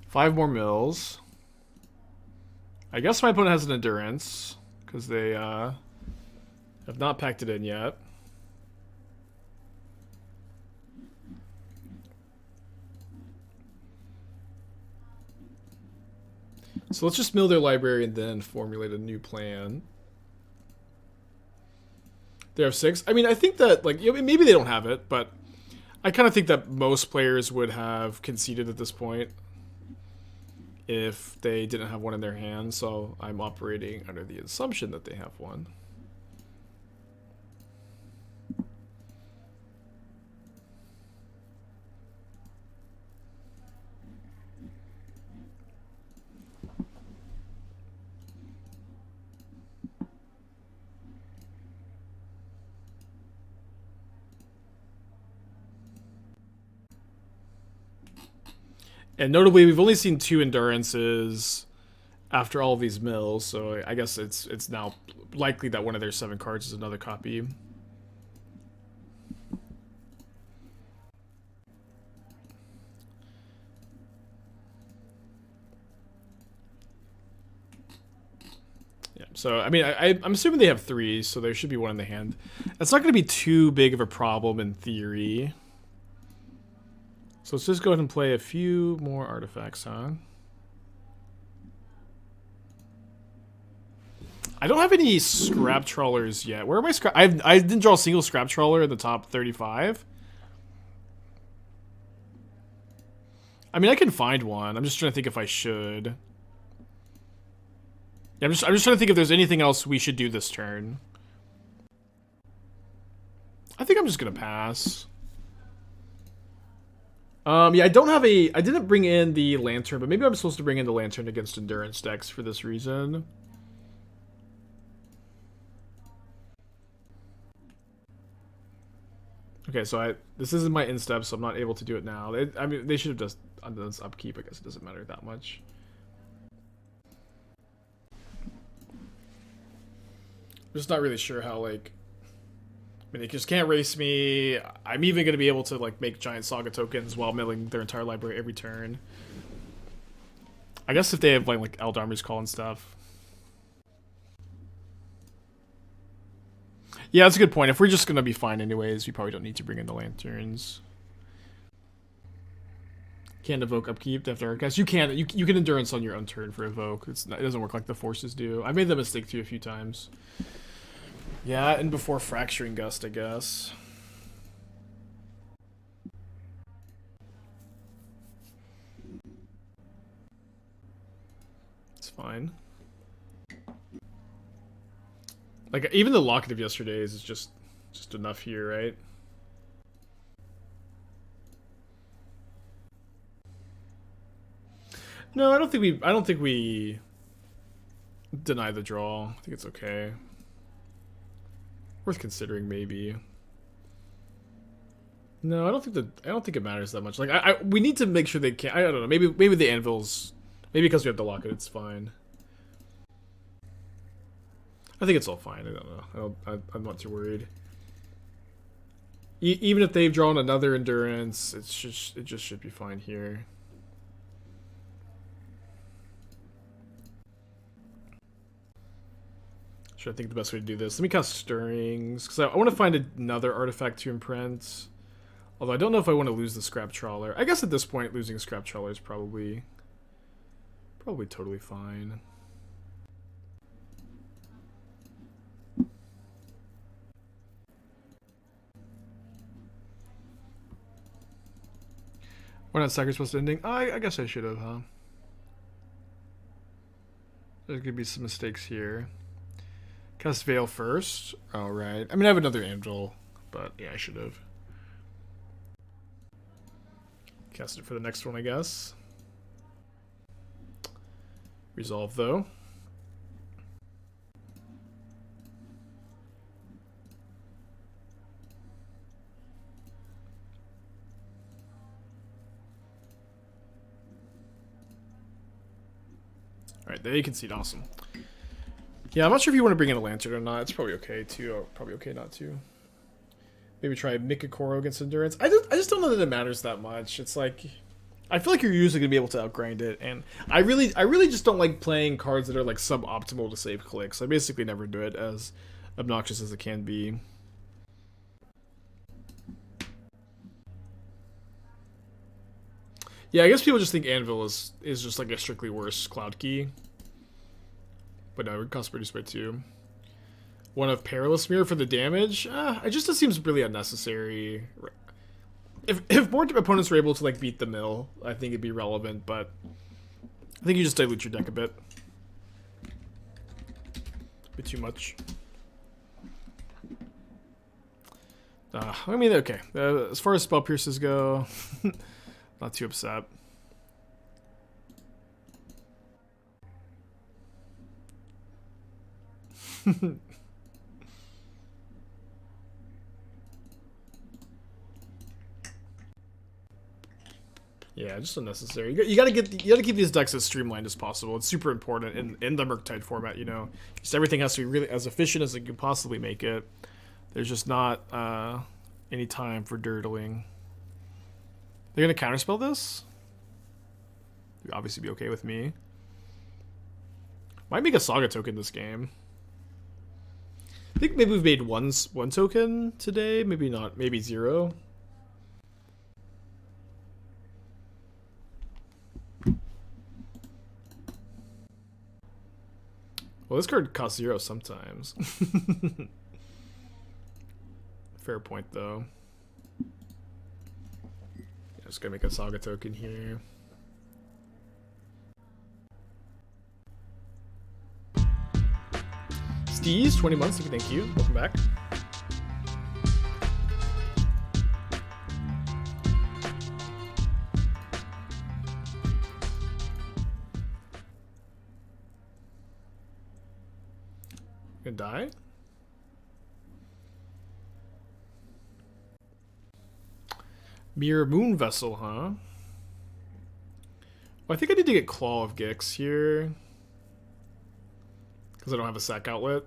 Five more mills. I guess my opponent has an endurance because they have not packed it in yet. So let's just mill their library and then formulate a new plan. They have 6. I mean, I think that, like, you know, maybe they don't have it, but I kind of think that most players would have conceded at this point if they didn't have one in their hand, so I'm operating under the assumption that they have one. And notably, we've only seen 2 endurances after all of these mills, so I guess it's now likely that one of their 7 cards is another copy. Yeah, so I mean, I'm assuming they have 3, so there should be one in the hand. That's not going to be too big of a problem in theory. So let's just go ahead and play a few more artifacts, huh? I don't have any Scrap Trawlers yet. Where are my Scrap? I didn't draw a single Scrap Trawler in the top 35. I mean, I can find one. I'm just trying to think if I should. Yeah, I'm just trying to think if there's anything else we should do this turn. I think I'm just gonna pass. Yeah, I didn't bring in the Lantern, but maybe I'm supposed to bring in the Lantern against Endurance decks for this reason. Okay, so this isn't my instep, so I'm not able to do it now. I mean, they should have just done this upkeep. I guess it doesn't matter that much. I'm just not really sure how, like... I mean, they just can't race me. I'm even going to be able to, like, make giant Saga tokens while milling their entire library every turn. I guess if they have, like Eldarmer's Call and stuff. Yeah, that's a good point. If we're just going to be fine anyways, we probably don't need to bring in the Lanterns. Can't evoke upkeep after Arcast. You can. You can endurance on your own turn for evoke. It doesn't work like the forces do. I made that mistake too a few times. Yeah, and before Fracturing Gust, I guess. It's fine. Like, even the Locket of Yesterdays is just enough here, right? No, I don't think we deny the draw. I think it's okay. Worth considering, maybe. No, I don't think it matters that much. Like, we need to make sure they can't. I don't know. Maybe the anvils. Maybe because we have the Locket, it's fine. I think it's all fine. I don't know. I'm not too worried. Even if they've drawn another endurance, it just should be fine here. Should I think the best way to do this? Let me cast Stirrings, because I want to find another artifact to imprint. Although I don't know if I want to lose the Scrap Trawler. I guess at this point, losing a Scrap Trawler is probably totally fine. Why not sacrifice ending? I guess I should have, huh? There's gonna be some mistakes here. Cast Veil first. All right. I mean, I have another Anvil, but yeah, I should have. Cast it for the next one, I guess. Resolve, though. Alright, there you can see it. Awesome. Yeah, I'm not sure if you want to bring in a Lantern or not. It's probably okay, too. Or probably okay not to. Maybe try Mikakoro against Endurance. I just don't know that it matters that much. It's like, I feel like you're usually going to be able to outgrind it. And I really just don't like playing cards that are like suboptimal to save clicks. I basically never do it, as obnoxious as it can be. Yeah, I guess people just think Anvil is just like a strictly worse Cloud Key. But no, it costs Produce by 2. One of Perilous Mirror for the damage? It just seems really unnecessary. If more opponents were able to like beat the mill, I think it'd be relevant, but I think you just dilute your deck a bit. A bit too much. I mean, okay. As far as Spell Pierces go, not too upset. Yeah, just unnecessary. You gotta keep these decks as streamlined as possible. It's super important in the Murktide format. You know, just everything has to be really as efficient as it can possibly make it. There's just not any time for dirtling. They're gonna counterspell this. You'd obviously be okay with me. Might make a Saga token this game. I think maybe we've made one token today. Maybe not. Maybe 0. Well, this card costs 0 sometimes. Fair point, though. Yeah, just gonna make a Saga token here. Steez, 20 months, thank you. Welcome back. Gonna die? Myr Moonvessel, huh? Well, I think I need to get Claw of Gix here, because I don't have a sack outlet.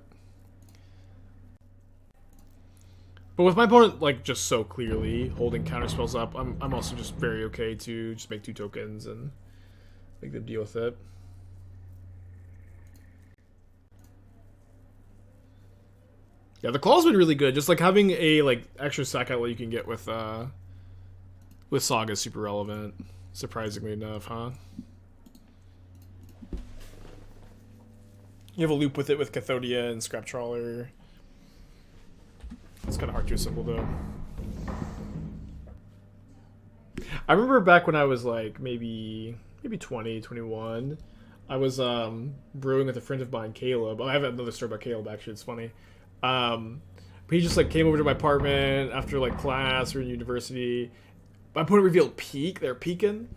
But with my opponent like just so clearly holding counterspells up, I'm also just very okay to just make 2 tokens and make them deal with it. Yeah, the Claw's been really good. Just like having a like extra sack outlet you can get with Saga is super relevant, surprisingly enough, huh? You have a loop with it with Cathodion and Scrap Trawler. It's kind of hard to assemble, though. I remember back when I was like maybe 20, 21, I was brewing with a friend of mine, Caleb. Oh, I have another story about Caleb, actually. It's funny. But he just like came over to my apartment after like class or in university. My opponent revealed Peak. They're peeking.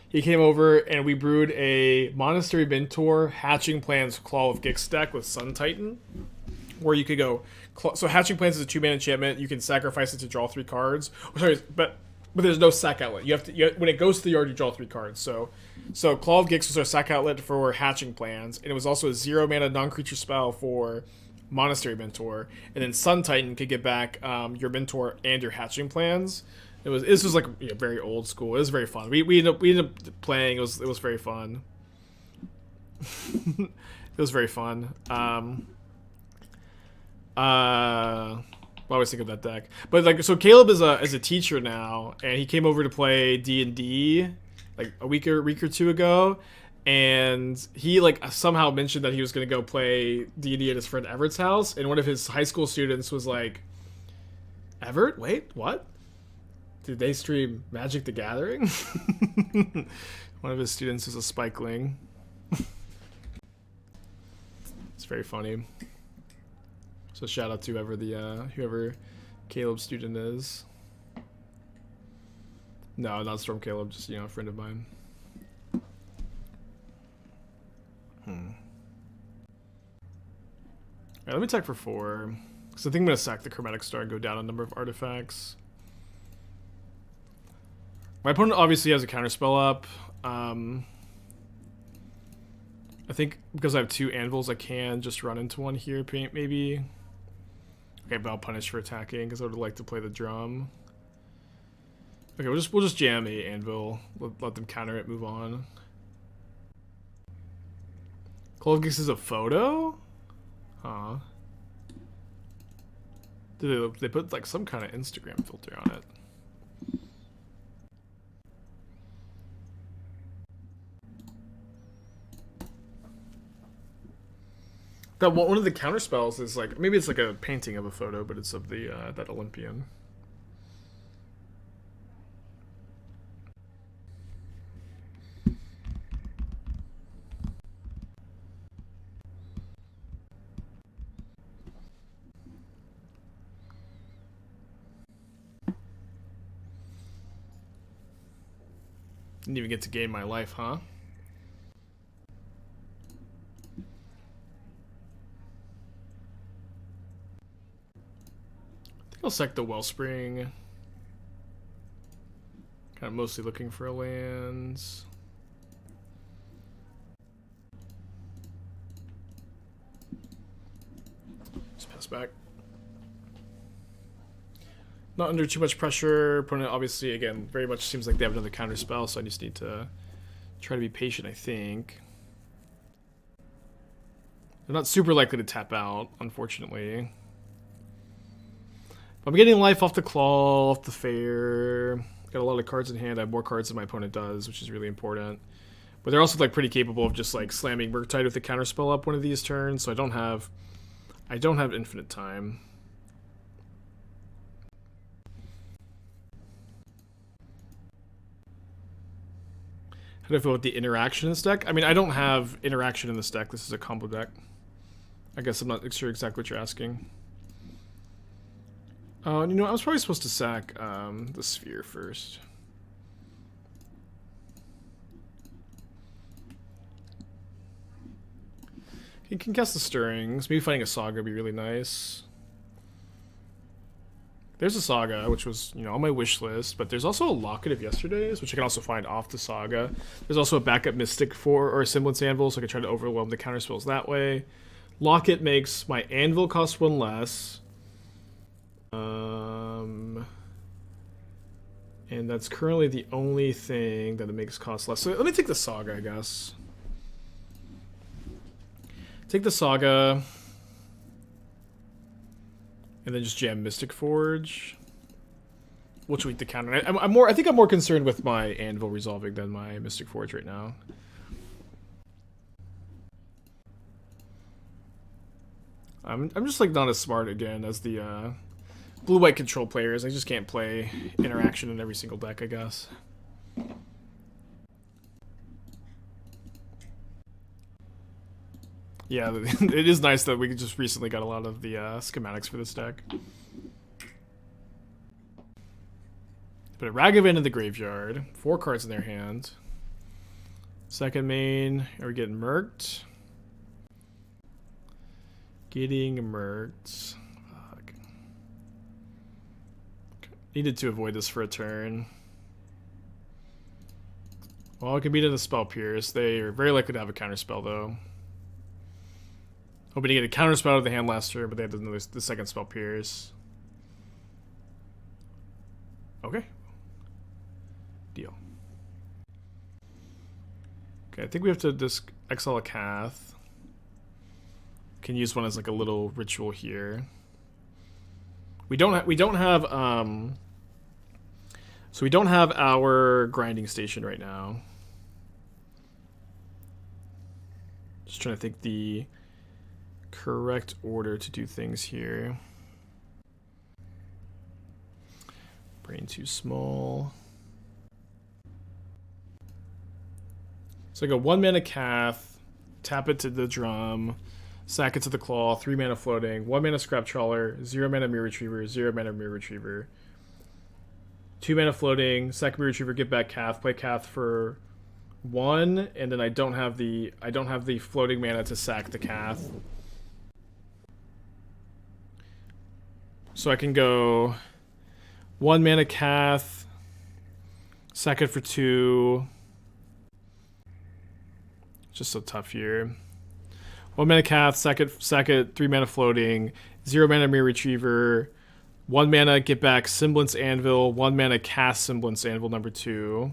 He came over and we brewed a Monastery Mentor Hatching Plans Claw of Gix deck with Sun Titan, where you could go. So Hatching Plans is a 2-mana enchantment. You can sacrifice it to draw 3 cards. Oh, sorry, but there's no sack outlet. You have to when it goes to the yard, you draw 3 cards. So Claw of Gix was our sack outlet for Hatching Plans, and it was also a 0-mana non-creature spell for Monastery Mentor, and then Sun Titan could get back your Mentor and your hatching plans. This was like very old school. It was very fun. We ended up playing. It was very fun. It was very fun. I always think of that deck. But like, so Caleb is a teacher now, and he came over to play D&D like a week or two ago, and he like somehow mentioned that he was gonna go play D&D at his friend Everett's house, and one of his high school students was like, "Everett, wait, what? Did they stream Magic the Gathering?" One of his students is a Spikeling. It's very funny. So shout out to whoever Caleb's student is. No, not Storm Caleb, just a friend of mine. Alright, let me attack for 4. Because I think I'm gonna sack the Chromatic Star and go down a number of artifacts. My opponent obviously has a counterspell up. I think because I have 2 anvils, I can just run into one here, maybe. Okay, but I'll punish for attacking because I would like to play the drum. Okay, we'll just jam a anvil. Let them counter it. Move on. Claws of Gix is a photo? Huh. They put like some kind of Instagram filter on it. That one of the counter spells is like, maybe it's like a painting of a photo, but it's of the that Olympian. Didn't even get to gain my life, huh? I'll sack the Wellspring. Kind of mostly looking for a land. Just pass back. Not under too much pressure. Opponent obviously, again, very much seems like they have another counter spell, so I just need to try to be patient, I think. They're not super likely to tap out, unfortunately. I'm getting life off the claw, off the fair. Got a lot of cards in hand. I have more cards than my opponent does, which is really important. But they're also like pretty capable of just like slamming Murktide with a counterspell up one of these turns, so I don't have infinite time. How do I feel with the interaction in this deck? I mean, I don't have interaction in this deck. This is a combo deck. I guess I'm not sure exactly what you're asking. I was probably supposed to sack the sphere first. You can cast the Stirrings. Maybe fighting a Saga would be really nice. There's a Saga, which was, on my wish list, but there's also a Locket of Yesterdays, which I can also find off the Saga. There's also a backup Mystic or a Semblance Anvil, so I can try to overwhelm the counterspells that way. Locket makes my Anvil cost 1 less. And that's currently the only thing that it makes cost less. So let me take the Saga, I guess. Take the Saga. And then just jam Mystic Forge. We'll tweak the counter. I think I'm more concerned with my Anvil resolving than my Mystic Forge right now. I'm just like not as smart again as the blue-white control players. I just can't play interaction in every single deck, I guess. Yeah, it is nice that we just recently got a lot of the schematics for this deck. Put a Ragavan in the graveyard. 4 cards in their hand. Second main, are we getting murked? Getting murked. Fuck. Needed to avoid this for a turn. Well, I can beat in the Spell Pierce. They are very likely to have a counterspell, though. Hoping to get a counter spell out of the hand last turn, but they have the second spell Pierce. Okay. Deal. Okay, I think we have to just exile a Cath. Can use one as like a little ritual here. We don't have so we don't have our grinding station right now. Just trying to think the correct order to do things here. Brain too small. So I go 1 mana Cath, tap it to the drum, sack it to the claw, 3 mana floating, 1 mana Scrap Trawler, 0 mana Myr Retriever, 0 mana Myr Retriever. 2 mana floating, sack Myr Retriever, get back Cath, play Cath for 1, and then I don't have the floating mana to sack the Cath. So I can go 1 mana Cath, sack it for 2. Just so tough here. 1 mana Cath, sack it, 3 mana floating, 0 mana Myr Retriever, 1 mana get back Semblance Anvil, 1 mana cast Semblance Anvil number 2.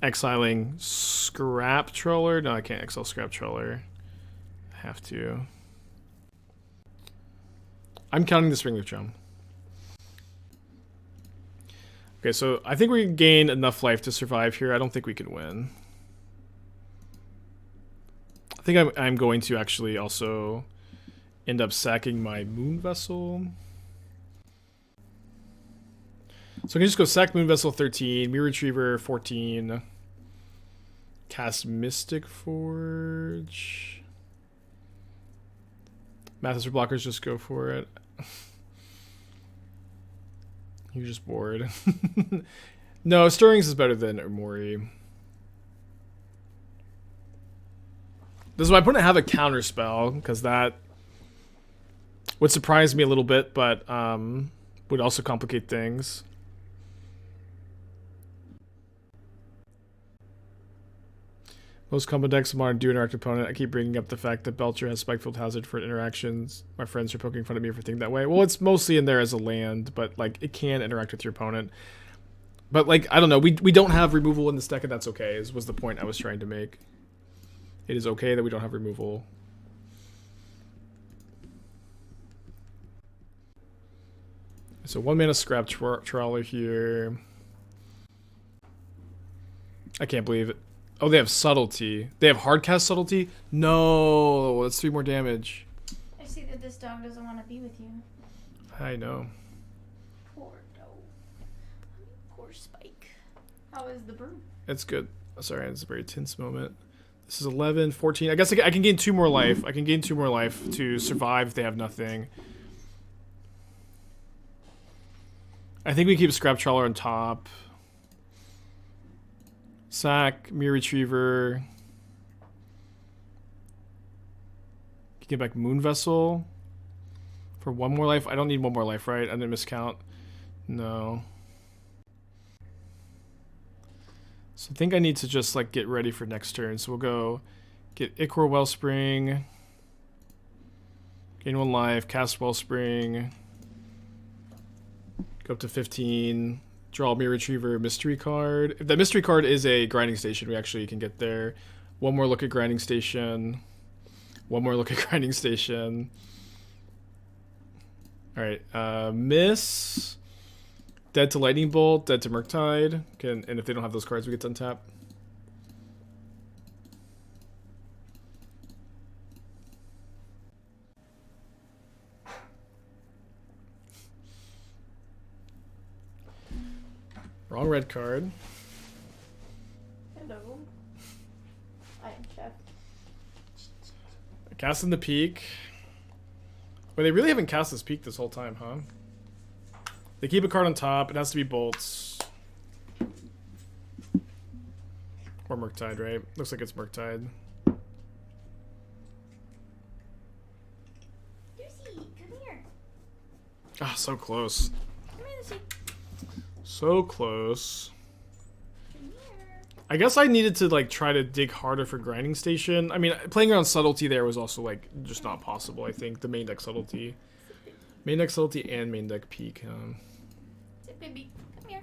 Exiling Scrap Trawler. No, I can't exile Scrap Trawler. I have to. I'm counting the Springleaf Drum. Okay, so I think we can gain enough life to survive here. I don't think we can win. I think I'm going to actually also end up sacking my Moonvessel. So I can just go sack Moonvessel 13, Myr Retriever 14, cast Mystic Forge. Mathis or blockers, just go for it. You're just bored. No, Stirrings is better than Umori. Does my opponent have a counter spell? Because that would surprise me a little bit, but would also complicate things. Most combo decks of Modern do interact opponent. I keep bringing up the fact that Belcher has Spikefield Hazard for interactions. My friends are poking fun at me for thinking that way. Well, it's mostly in there as a land, but like it can interact with your opponent. But like, I don't know. We don't have removal in this deck, and that's okay, was the point I was trying to make. It is okay that we don't have removal. So 1 mana Scrap Trawler here. I can't believe it. Oh, they have Subtlety. They have Hardcast Subtlety? No, that's 3 more damage. I see that this dog doesn't want to be with you. I know. Poor dog. Poor Spike. How is the brew? It's good. Sorry, it's a very tense moment. This is 11, 14. I guess I can gain 2 more life. I can gain 2 more life to survive if they have nothing. I think we keep Scrap Trawler on top. Sack, Myr Retriever. Get back Moonvessel for 1 more life. I don't need 1 more life, right? I didn't miscount. No. So I think I need to just like get ready for next turn. So we'll go get Ichor Wellspring. Gain 1 life, cast Wellspring. Go up to 15. Draw Myr Retriever mystery card. If that mystery card is a grinding station, we actually can get there. 1 more look at grinding station. 1 more look at grinding station. Alright, miss. Dead to Lightning Bolt, dead to Murktide. And if they don't have those cards, we get to untap. Wrong red card. Hello. I am Chef. Casting the Peak. Well, they really haven't cast this Peak this whole time, huh? They keep a card on top. It has to be Bolts. Or Murktide, right? Looks like it's Murktide. Lucy, come here. Ah, so close. Come here, Lucy. So close. Come here. I guess I needed to like try to dig harder for grinding station. I mean, playing around subtlety there was also like just not possible. I think the main deck subtlety, and main deck peak. Baby, come here.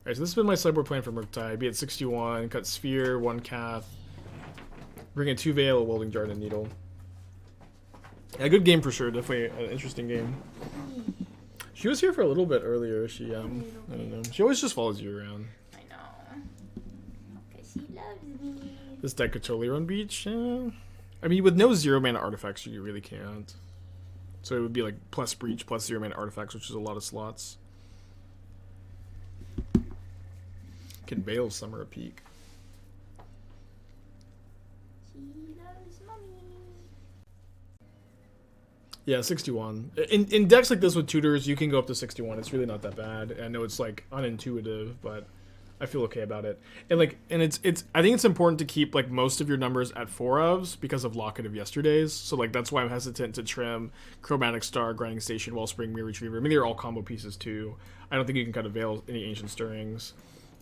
Alright, so this has been my sideboard plan for Murktide. Be at 61, cut Sphere, 1 Cath, bring in 2 Veil, a Welding Jar, and a Needle. Yeah, good game for sure. Definitely an interesting game. She was here for a little bit earlier. She, I don't know. She always just follows you around. I know. Because she loves me. This deck could totally run Beach. I mean, with no 0-mana artifacts, you really can't. So it would be like plus Breach, plus 0-mana artifacts, which is a lot of slots. Can Veil Summer a peak. She loves mommy. Yeah, 61. In decks like this with tutors, you can go up to 61. It's really not that bad. I know it's like unintuitive, but I feel okay about it. And it's I think it's important to keep like most of your numbers at 4-ofs because of Locket of Yesterdays. So like that's why I'm hesitant to trim Chromatic Star, Grinding Station, Wellspring, Myr Retriever. I mean, they're all combo pieces too. I don't think you can cut a Veil any Ancient Stirrings.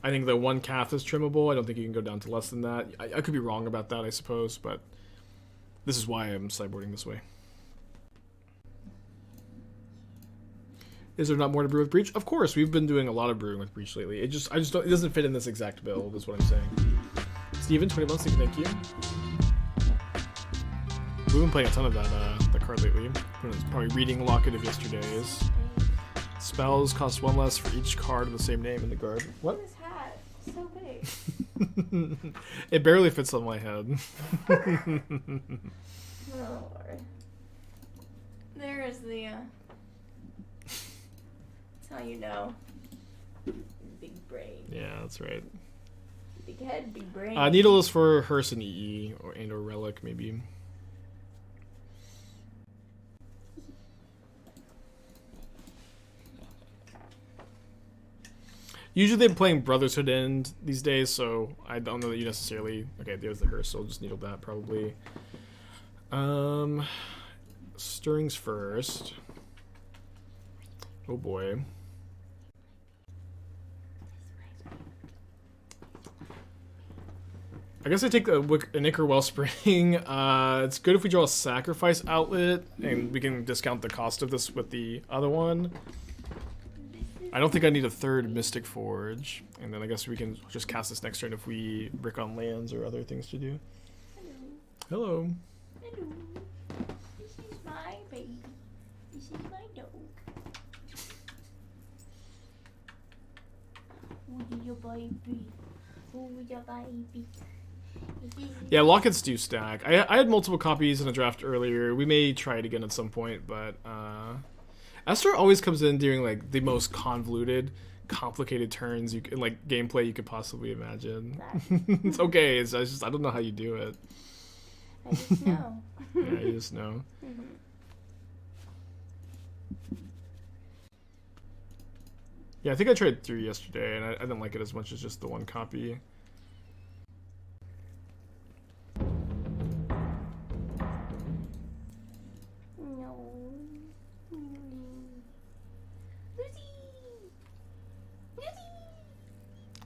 I think the 1 Cath is trimmable. I don't think you can go down to less than that. I could be wrong about that, I suppose, but this is why I'm sideboarding this way. Is there not more to brew with Breach? Of course, we've been doing a lot of brewing with Breach lately. It doesn't fit in this exact build, is what I'm saying. Steven, 20 months, thank you. We've been playing a ton of that card lately. Probably reading Locket of Yesterdays. Spells cost 1 less for each card of the same name in the guard. What? This hat is so big. It barely fits on my head. Oh, Lord. There is the, that's how you know. Big brain. Yeah, that's right. Big head, big brain. Needle is for Hearse and EE, or Relic, maybe. Usually they're playing Brotherhood End these days, so I don't know that you necessarily... Okay, there's the Hearse, so I'll just needle that, probably. Stirrings first. Oh boy. I guess I take an Ichor Wellspring. It's good if we draw a Sacrifice Outlet, and we can discount the cost of this with the other one. I don't think I need a third Mystic Forge, and then I guess we can just cast this next turn if we brick on lands or other things to do. Hello. Hello. This is my baby. This is my dog. Who's your baby? Who's your baby? Yeah, Lockets do stack. I had multiple copies in a draft earlier. We may try it again at some point, but Esther always comes in during like the most convoluted, complicated turns you can, like gameplay you could possibly imagine. It's okay. I don't know how you do it. I just know. Yeah, you just know. Mm-hmm. Yeah, I think I tried 3 yesterday, and I didn't like it as much as just the 1 copy.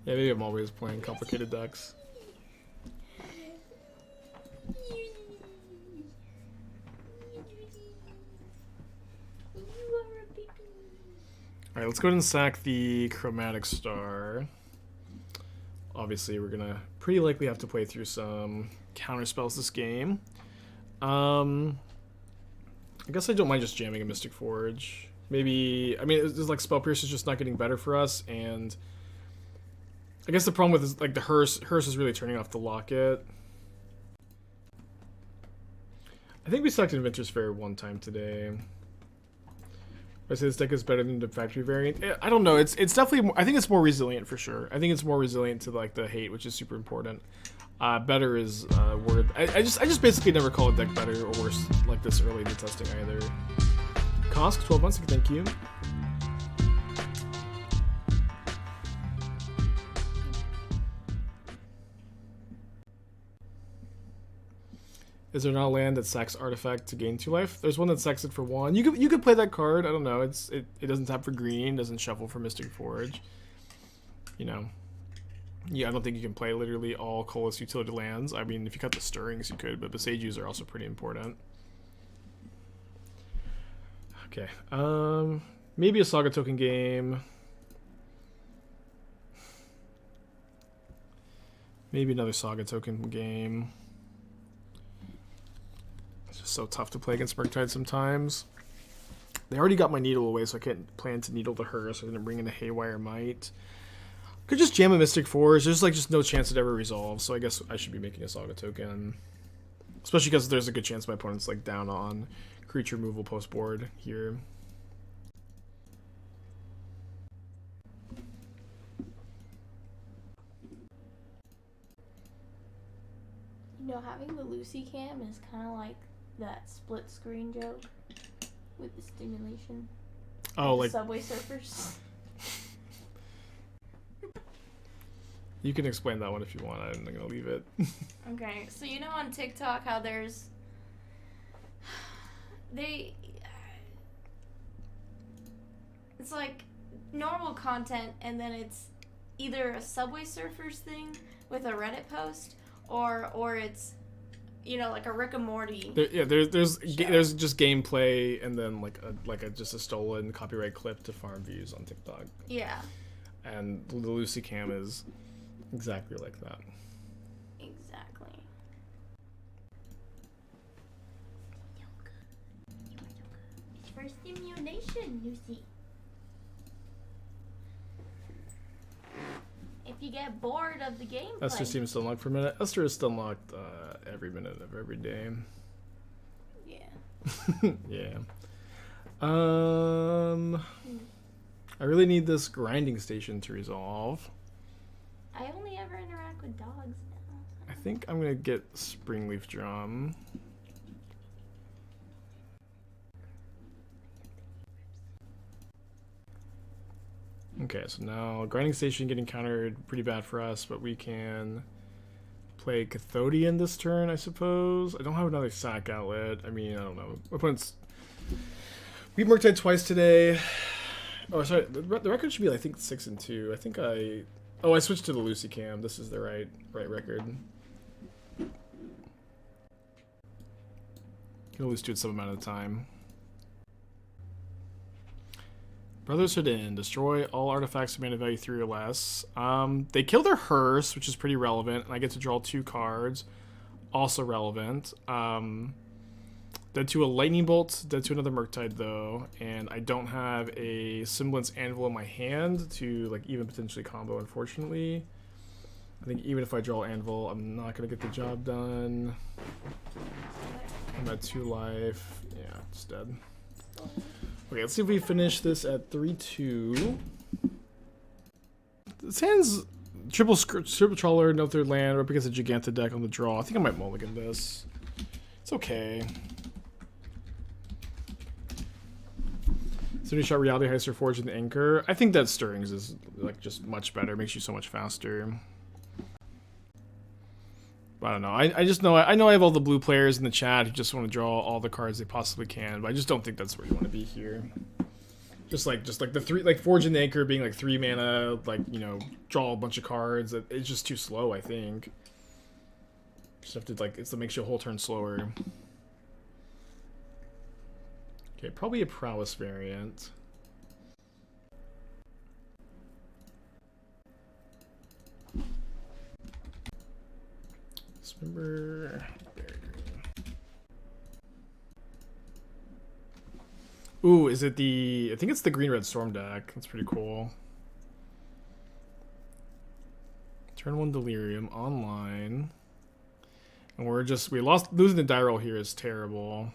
Yeah, maybe I'm always playing complicated decks. Alright, let's go ahead and sack the Chromatic Star. Obviously, we're gonna pretty likely have to play through some counter spells this game. I guess I don't mind just jamming a Mystic Forge. Maybe, I mean, it's like Spell Pierce is just not getting better for us, and I guess the problem with is like the Hearse is really turning off the Locket. I think we sucked Inventors Fair 1 time today. I say this deck is better than the factory variant. I don't know. It's definitely. I think it's more resilient for sure. I think it's more resilient to like the hate, which is super important. Better is a word. I just basically never call a deck better or worse like this early in the testing either. Kosk, 12 months. Thank you. Is there not a land that sacks artifact to gain 2 life? There's one that sacks it for 1. You could play that card. I don't know. It doesn't tap for green. Doesn't shuffle for Mystic Forge. You know. Yeah, I don't think you can play literally all colorless utility lands. I mean, if you cut the stirrings, you could, but Boseijus are also pretty important. Okay, maybe a Saga token game. Maybe another Saga token game. It's just so tough to play against Murktide sometimes. They already got my Needle away, so I can't plan to Needle to her, so I'm going to bring in a Haywire Mite. Could just jam a Mystic Force. There's like just no chance it ever resolves, so I guess I should be making a Saga token. Especially because there's a good chance my opponent's like down on creature removal post board here. You know, having the Lucy cam is kind of like that split screen joke with the stimulation. Oh, like Subway Surfers. You can explain that one if you want. I'm not gonna leave it. Okay, so you know on TikTok how there's it's like normal content and then it's either a Subway Surfers thing with a Reddit post or it's, you know, like a Rick and Morty. There's just gameplay and then like a just a stolen copyright clip to farm views on TikTok. Yeah. And the Lucy Cam is exactly like that. Exactly. So good. You are so good. It's for stimulation, Lucy. If you get bored of the gameplay. Esther seems still unlocked for a minute. Esther is still unlocked every minute of every day. Yeah. Yeah. I really need this grinding station to resolve. I only ever interact with dogs now. I think I'm gonna get Springleaf Drum. Okay, so now grinding station getting countered pretty bad for us, but we can play Cathodion this turn, I suppose. I don't have another sack outlet. I mean, I don't know. My opponent's... We Murktide twice today. Oh, sorry. The record should be, I think, 6-2. I think I... Oh, I switched to the Lucy Cam. This is the right record. Can lose to it some amount of time. Brotherhood in. Destroy all artifacts of mana value 3 or less. They kill their hearse, which is pretty relevant, and I get to draw 2 cards. Also relevant. Dead to a lightning bolt, dead to another Murktide though, and I don't have a Semblance Anvil in my hand to like even potentially combo, unfortunately. I think even if I draw Anvil, I'm not gonna get the job done. I'm at 2 life. Yeah, it's dead. Okay, let's see if we finish this at 3-2. This hand's triple trawler, no third land, or up against a Jegantha deck on the draw. I think I might mulligan this. It's okay. So you shot Reality Heister, Forge, and Anchor. I think that Stirrings is like just much better. Makes you so much faster. But I don't know. I just know I know I have all the blue players in the chat who just want to draw all the cards they possibly can, but I just don't think that's where you want to be here. Just like the 3 like Forge and Anchor being like 3 mana, like, you know, draw a bunch of cards. It's just too slow, I think. Just have to like it makes your whole turn slower. Okay, probably a prowess variant. Dismember. Ooh, is it the... I think it's the green-red storm deck. That's pretty cool. Turn 1 Delirium online. And losing the die roll here is terrible.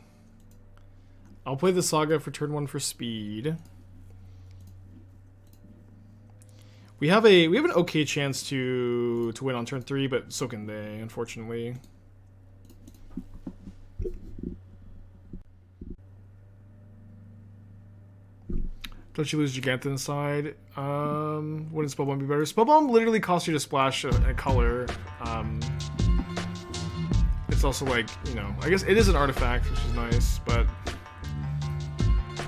I'll play the Saga for turn 1 for speed. We have an okay chance to win on turn 3, but so can they, unfortunately. Don't you lose Jegantha inside? Wouldn't Spellbomb be better? Spellbomb literally costs you to splash a color. It's also like, you know, I guess it is an artifact, which is nice, but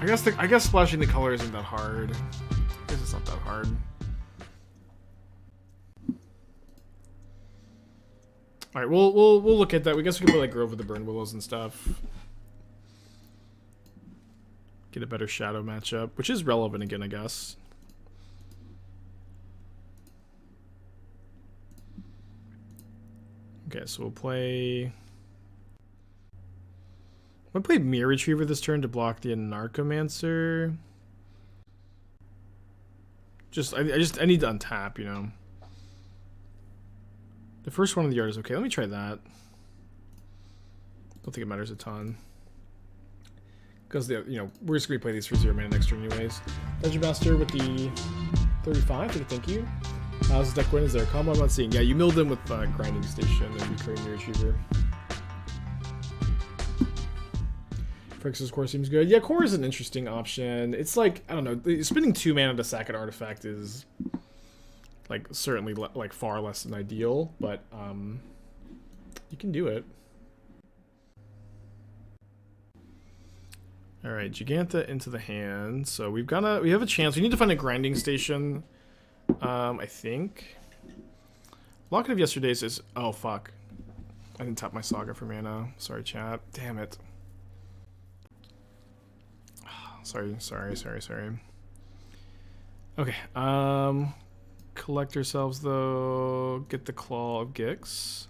I guess splashing the color isn't that hard. I guess it's not that hard. All right, we'll look at that. We guess we could play like Grove of the Burn Willows and stuff. Get a better shadow matchup, which is relevant again, I guess. Okay, so we'll play. I'm gonna play Myr Retriever this turn to block the Anarchomancer. I need to untap, you know. The first one in the yard is okay. Let me try that. Don't think it matters a ton. Because we're just gonna play these for 0 mana next turn anyways. Legend Master with the 35 for the thank you. How's the deck win? Is there a combo I'm not seeing? Yeah, you milled them with Grinding Station and recurring Myr Retriever. Phyrexia's Core seems good. Yeah, Core is an interesting option. It's like, I don't know, spending 2 mana to sack an artifact is like certainly like far less than ideal, but you can do it. All right, Jegantha into the hand. So we have a chance. We need to find a Grinding Station. I think. Locket of Yesterdays is, oh fuck. I didn't tap my Saga for mana. Sorry, chat. Damn it. Sorry. Okay, collect ourselves though. Get the Claw of Gix.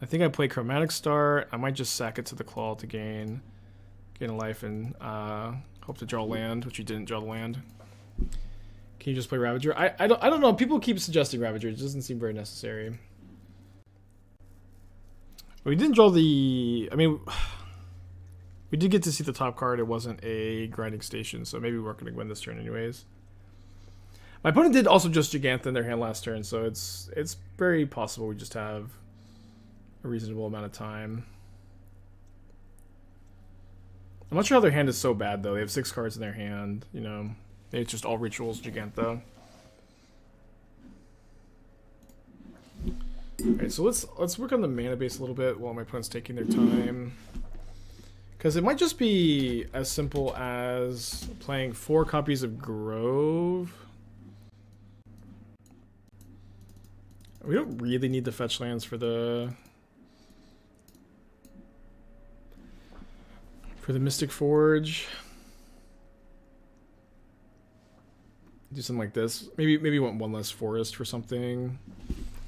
I think I play Chromatic Star. I might just sack it to the Claw to gain a life and hope to draw land, which you didn't draw the land. Can you just play Ravager? I don't know. People keep suggesting Ravager. It doesn't seem very necessary. We didn't draw the. I mean, we did get to see the top card. It wasn't a Grinding Station, so maybe we're going to win this turn anyways. My opponent did also just Jegantha in their hand last turn, so it's very possible we just have a reasonable amount of time. I'm not sure how their hand is so bad though. They have 6 cards in their hand. You know, maybe it's just all rituals Jegantha. Alright, so let's work on the mana base a little bit while my opponent's taking their time. Because it might just be as simple as playing 4 copies of Grove. We don't really need the fetch lands for the Mystic Forge. Do something like this. Maybe want 1 less forest for something.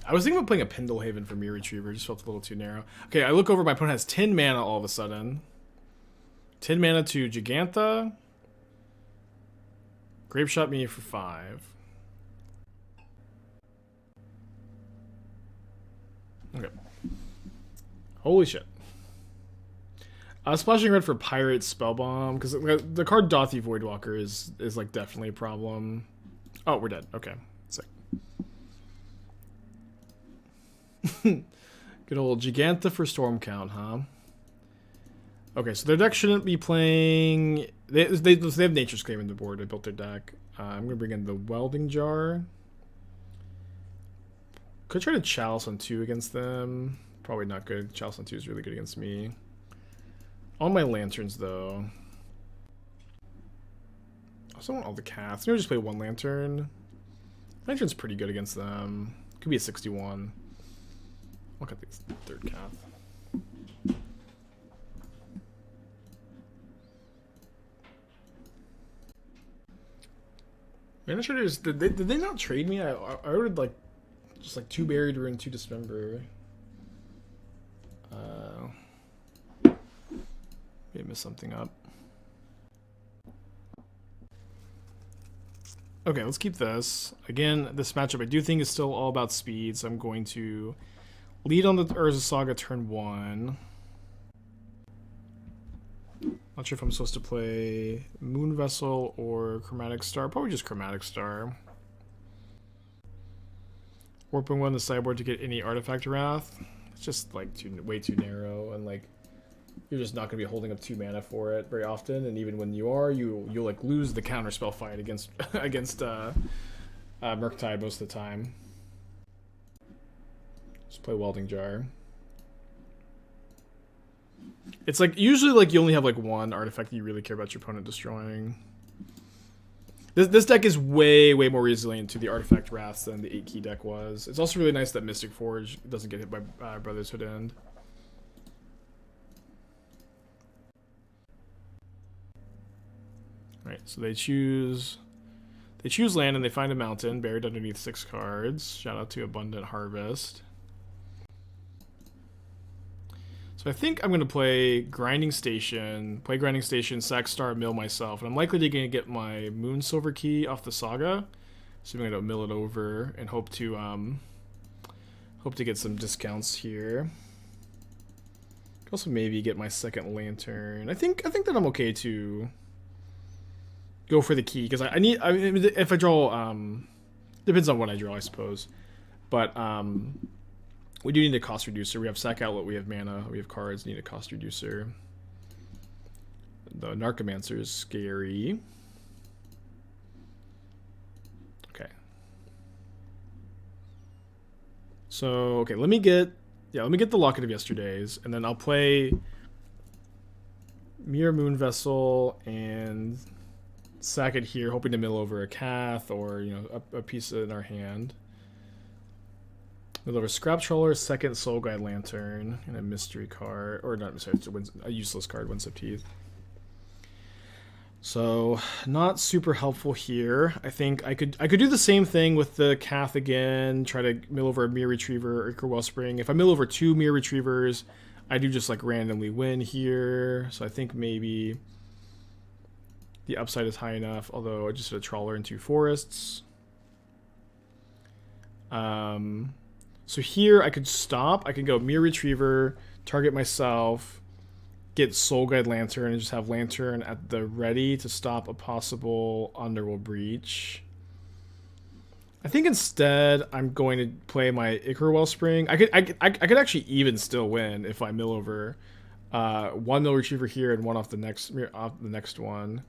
I was thinking about playing a Pendlehaven for Myr Retriever. Just felt a little too narrow. Okay, I look over. My opponent has 10 mana all of a sudden. 10 mana to Jegantha. Grape Shot me for 5. Okay. Holy shit. Splashing red for Pirate Spellbomb, because the card Dothy Voidwalker is like definitely a problem. Oh, we're dead. Okay. Sick. Good old Jegantha for Storm Count, huh? Okay, so their deck shouldn't be playing. They have Nature's Claim in the board. They built their deck. I'm gonna bring in the Welding Jar. Could try to Chalice on 2 against them. Probably not good. Chalice on 2 is really good against me. All my lanterns though. I also want all the Caths. Maybe just play 1 lantern. Lantern's pretty good against them. Could be a 61. Look at this 3rd Cath. Mana Traders, did they not trade me? I ordered like just like 2 Buried Ruin, 2 Dismember. Maybe missed something up. Okay, let's keep this. Again, this matchup I do think is still all about speed, so I'm going to lead on the Urza Saga turn 1. Not sure if I'm supposed to play Moonvessel or Chromatic Star. Probably just Chromatic Star. Warping 1 the sideboard to get any Artifact Wrath. It's just like way too narrow, and like you're just not going to be holding up 2 mana for it very often. And even when you are, you'll like lose the counterspell fight against Murktide most of the time. Just play Welding Jar. It's like usually like you only have like 1 artifact that you really care about your opponent destroying. This deck is way more resilient to the Artifact Wraths than the 8-key deck was. It's also really nice that Mystic Forge doesn't get hit by Brotherhood End. Alright, so they choose land and they find a mountain buried underneath 6 cards. Shout out to Abundant Harvest. So I think I'm going to play Grinding Station, Sack Star, mill myself. And I'm likely to get my Moon Silver Key off the Saga. So I'm going to mill it over and hope to get some discounts here. Also maybe get my second lantern. I think that I'm okay to go for the key because I mean, if I draw, depends on what I draw, I suppose. But we do need a cost reducer. We have sack outlet, we have mana, we have cards, need a cost reducer. The Narcomancer is scary. Okay. So, okay, let me get the Locket of Yesterdays, and then I'll play Myr Moonvessel and sack it here, hoping to mill over a Cath or, you know, a piece in our hand. Mill over Scrap Trawler, second Soul Guide Lantern, and a mystery card, or not mystery, a useless card, Windswept Heath. So not super helpful here. I think I could do the same thing with the Cath again, try to mill over a Myr Retriever or Ichor Wellspring. If I mill over 2 Myr Retrievers, I do just like randomly win here. So I think maybe the upside is high enough, although I just did a Trawler and 2 Forests. So here I could stop. I could go Myr Retriever, target myself, get Soul Guide Lantern, and just have Lantern at the ready to stop a possible Underworld Breach. I think instead I'm going to play my Ichor Wellspring. I could actually even still win if I mill over 1 Myr Retriever here and 1 off the next one.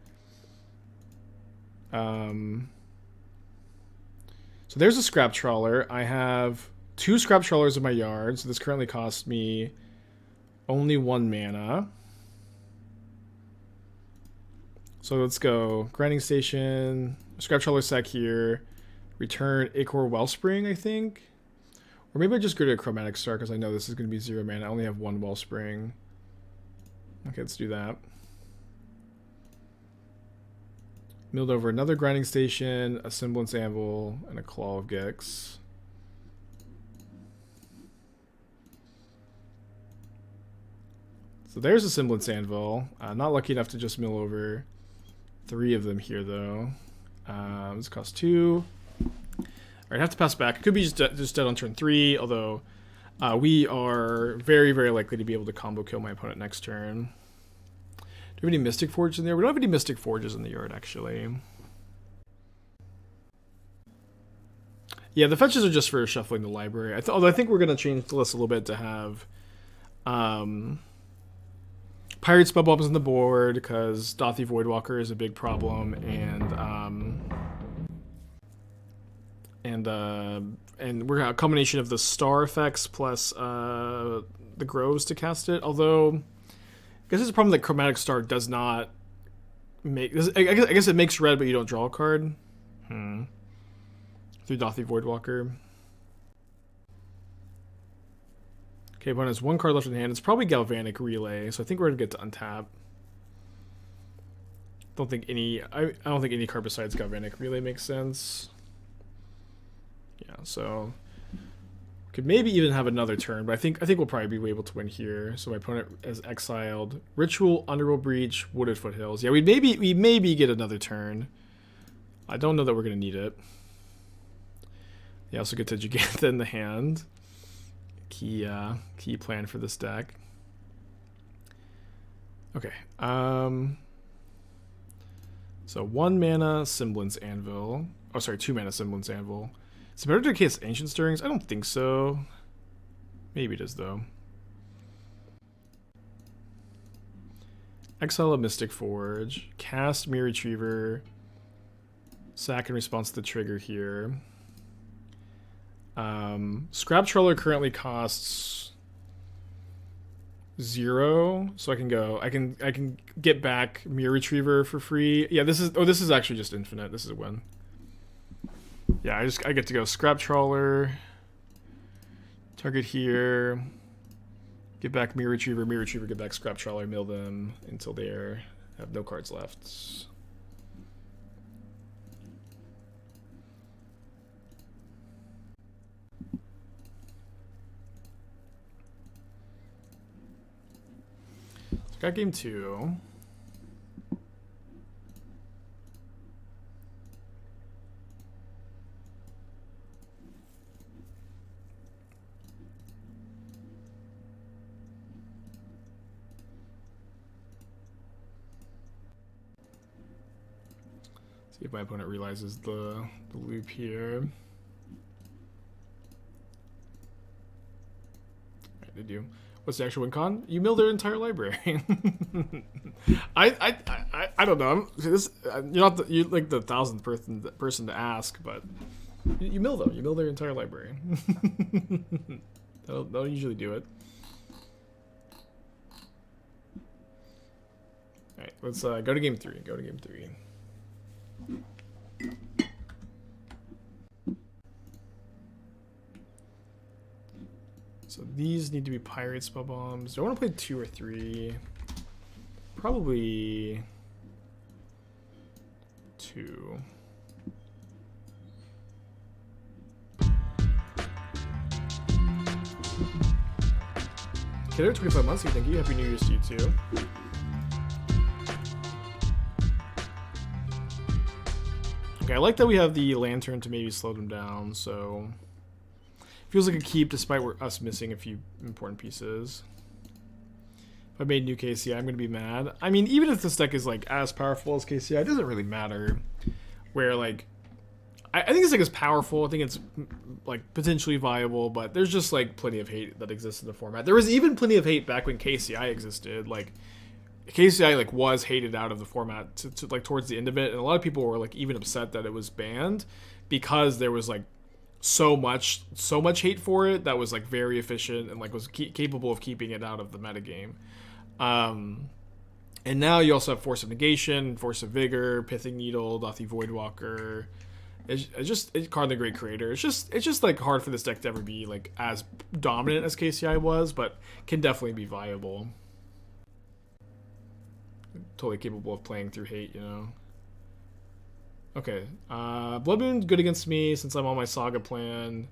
So there's a Scrap Trawler. I have 2 Scrap Trawlers in my yard, so this currently costs me only 1 mana. So let's go Grinding Station, Scrap Trawler sack here, return Ichor Wellspring, I think. Or maybe I just go to a Chromatic Star because I know this is going to be 0 mana. I only have 1 Wellspring. Okay, let's do that. Milled over another Grinding Station, a Semblance Anvil, and a Claw of Gix. So there's a Semblance Anvil. Not lucky enough to just mill over 3 of them here, though. This costs 2. Alright, I have to pass back. It could be just dead on turn 3, although we are very likely to be able to combo kill my opponent next turn. Do we have any Mystic Forges in there? We don't have any Mystic Forges in the yard, actually. Yeah, the fetches are just for shuffling the library. Although I think we're going to change the list a little bit to have Pirate Spellbombs on the board, because Dothy Voidwalker is a big problem, and we're a combination of the star effects plus the groves to cast it. Although, I guess it's a problem that Chromatic Star does not make. I guess it makes red, but you don't draw a card. Through Dothy Voidwalker. Okay, opponent has 1 card left in hand. It's probably Galvanic Relay, so I think we're gonna get to untap. I don't think any card besides Galvanic Relay makes sense. Yeah, so could maybe even have another turn, but I think we'll probably be able to win here. So my opponent has exiled Ritual, Underworld Breach, Wooded Foothills. Yeah, we maybe get another turn. I don't know that we're gonna need it. They also get to Jegantha in the hand. Key plan for this deck. Okay. So 1 mana Semblance Anvil. Oh, sorry, 2 mana Semblance Anvil. Is it better to cast Ancient Stirrings? I don't think so. Maybe it is, though. Exile a Mystic Forge. Cast Myr Retriever. Sack in response to the trigger here. Scrap Trawler currently costs 0, so I can go. I can get back Myr Retriever for free. Yeah, this is actually just infinite. This is a win. Yeah, I get to go Scrap Trawler. Target here. Get back Myr Retriever, get back Scrap Trawler, mill them until they have no cards left. So got game 2. See if my opponent realizes the loop here. Alright, they do. What's the actual win con? You mill their entire library. I don't know. You're not you're like the 1000th person to ask, but you mill them. You mill their entire library. They'll usually do it. All right, let's go to game 3. Go to game 3. So these need to be pirate spell bombs. Do I want to play 2 or 3? Probably 2. Kiddo, 25 months. Thank you. Happy New Year's to you too. Okay, I like that we have the lantern to maybe slow them down. So. Feels like a keep despite us missing a few important pieces. If I made new KCI, I'm going to be mad. I mean, even if this deck is like as powerful as KCI, it doesn't really matter. Where like, I think this deck is powerful. I think it's like potentially viable, but there's just like plenty of hate that exists in the format. There was even plenty of hate back when KCI existed. Like KCI like was hated out of the format to like towards the end of it, and a lot of people were like even upset that it was banned because there was like so much hate for it that was like very efficient and like was capable of keeping it out of the metagame. And now you also have Force of Negation, Force of Vigor, Pithing Needle, Dothi Voidwalker. It's Karn the Great Creator. It's just like hard for this deck to ever be like as dominant as KCI was, but can definitely be viable. Totally capable of playing through hate, you know. Okay, Blood Moon's good against me since I'm on my Saga plan.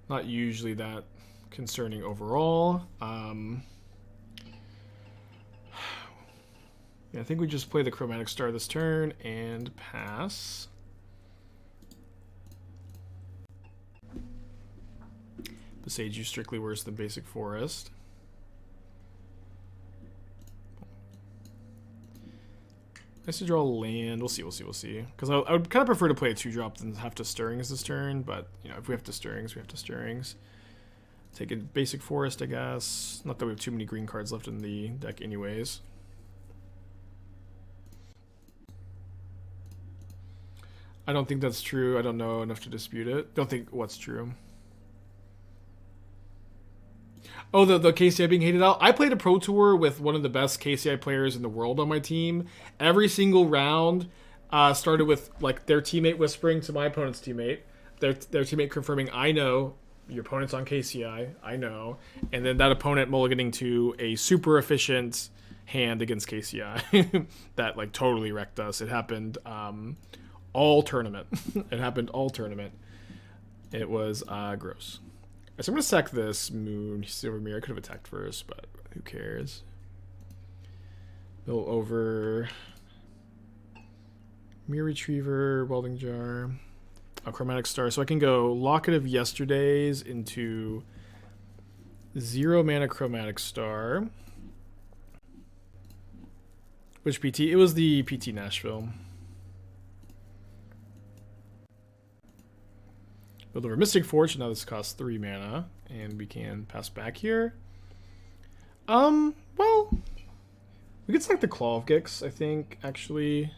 Not usually that concerning overall. Yeah, I think we just play the Chromatic Star this turn and pass. Boseiju strictly worse than Basic Forest. Nice to draw a land. We'll see. Because I would kind of prefer to play a 2-drop than have to Stirrings this turn. But, you know, if we have to Stirrings, we have to Stirrings. Take a Basic Forest, I guess. Not that we have too many green cards left in the deck anyways. I don't think that's true. I don't know enough to dispute it. Don't think what's true. Oh, the KCI being hated out? I played a Pro Tour with one of the best KCI players in the world on my team. Every single round started with like their teammate whispering to my opponent's teammate. Their teammate confirming, I know, your opponent's on KCI, I know. And then that opponent mulliganing to a super efficient hand against KCI that like totally wrecked us. It happened all tournament. It happened all tournament. It was gross. So I'm going to sack this Moon Silver Mirror. I could have attacked first, but who cares? Mill over Myr Retriever, Welding Jar, a Chromatic Star. So I can go Locket of Yesterdays into 0 mana Chromatic Star. Which PT? It was the PT Nashville. Build over Mystic Forge. Now this costs 3 mana, and we can pass back here. Well, we could select the Claw of Gix, I think, actually.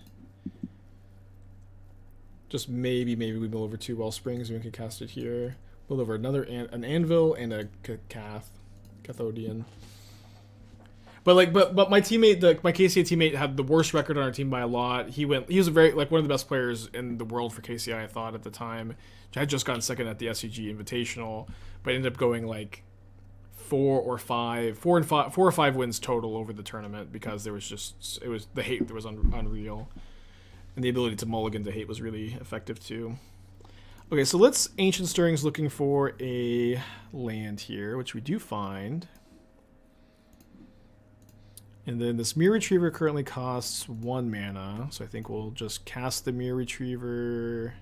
Just maybe we mill over 2 Wellsprings, and we can cast it here. Build over an Anvil and a Cathodion. But my teammate, my KCI teammate, had the worst record on our team by a lot. He was a very like one of the best players in the world for KCI, I thought at the time. I had just gotten second at the SCG Invitational, but ended up going like 4 or 5 wins total over the tournament because there was the hate that was unreal, and the ability to mulligan to hate was really effective too. Okay, so let's Ancient Stirrings looking for a land here, which we do find. And then this Myr Retriever currently costs 1 mana, so I think we'll just cast the Myr Retriever,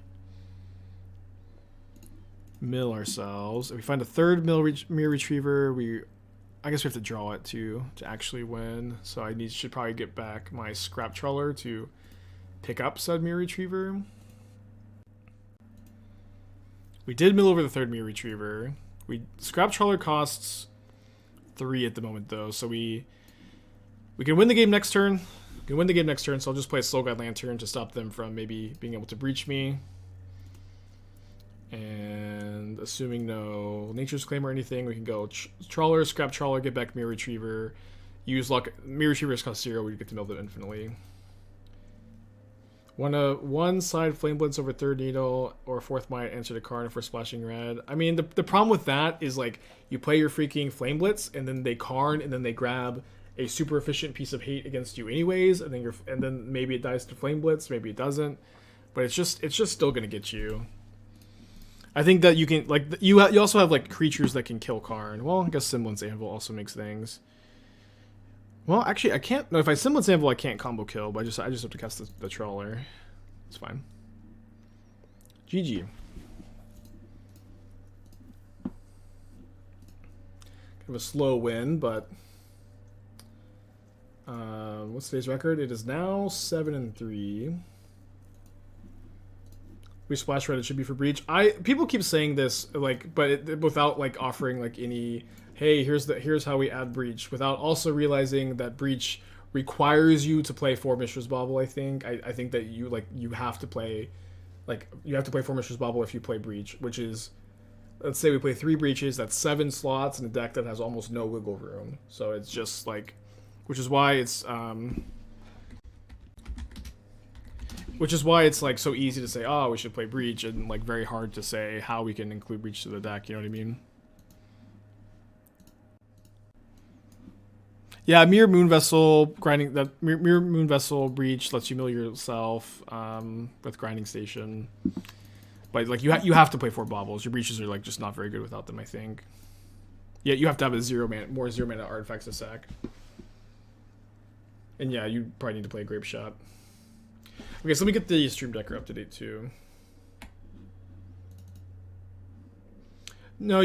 mill ourselves. If we find a third Myr Retriever, I guess we have to draw it to actually win. So I should probably get back my Scrap Trawler to pick up said Myr Retriever. We did mill over the third Myr Retriever. Scrap Trawler costs 3 at the moment though, so we can win the game next turn. So I'll just play a Soul Guide Lantern to stop them from maybe being able to breach me. And assuming no Nature's Claim or anything, we can go Trawler, Scrap Trawler, get back Myr Retriever, use Myr Retriever's cost 0, we get to mill them infinitely. One side Flame Blitz over third Needle or fourth Mite, answer to Karn for splashing red. I mean, the problem with that is like you play your freaking Flame Blitz and then they Karn and then they grab a super efficient piece of hate against you anyways, and then maybe it dies to Flame Blitz, maybe it doesn't, but it's just still gonna get you. I think that you can you also have like creatures that can kill Karn. Well, I guess Semblance Anvil also makes things. Well, actually, I can't. No, if I Semblance Anvil, I can't combo kill, but I just have to cast the Trawler. It's fine. GG. Kind of a slow win, but what's today's record? It is now 7-3. We splash red. It should be for breach. People keep saying this but without like offering like any. Hey, here's how we add breach, without also realizing that breach requires you to play 4 Mishra's Bauble. I think that you have to play 4 Mishra's Bauble if you play breach, which is, let's say we play 3 breaches, that's 7 slots in a deck that has almost no wiggle room. So it's just like, which is why it's like so easy to say, oh, we should play breach, and like very hard to say how we can include breach to the deck. You know what I mean? Yeah, Myr Moonvessel grinding, that Myr Moonvessel breach lets you mill yourself with grinding station, but like you have to play 4 baubles. Your breaches are like just not very good without them, I think. Yeah, you have to have a more 0 mana artifacts to sack, and yeah, you probably need to play a Grape Shot. Okay, so let me get the Stream Decker up to date too. No.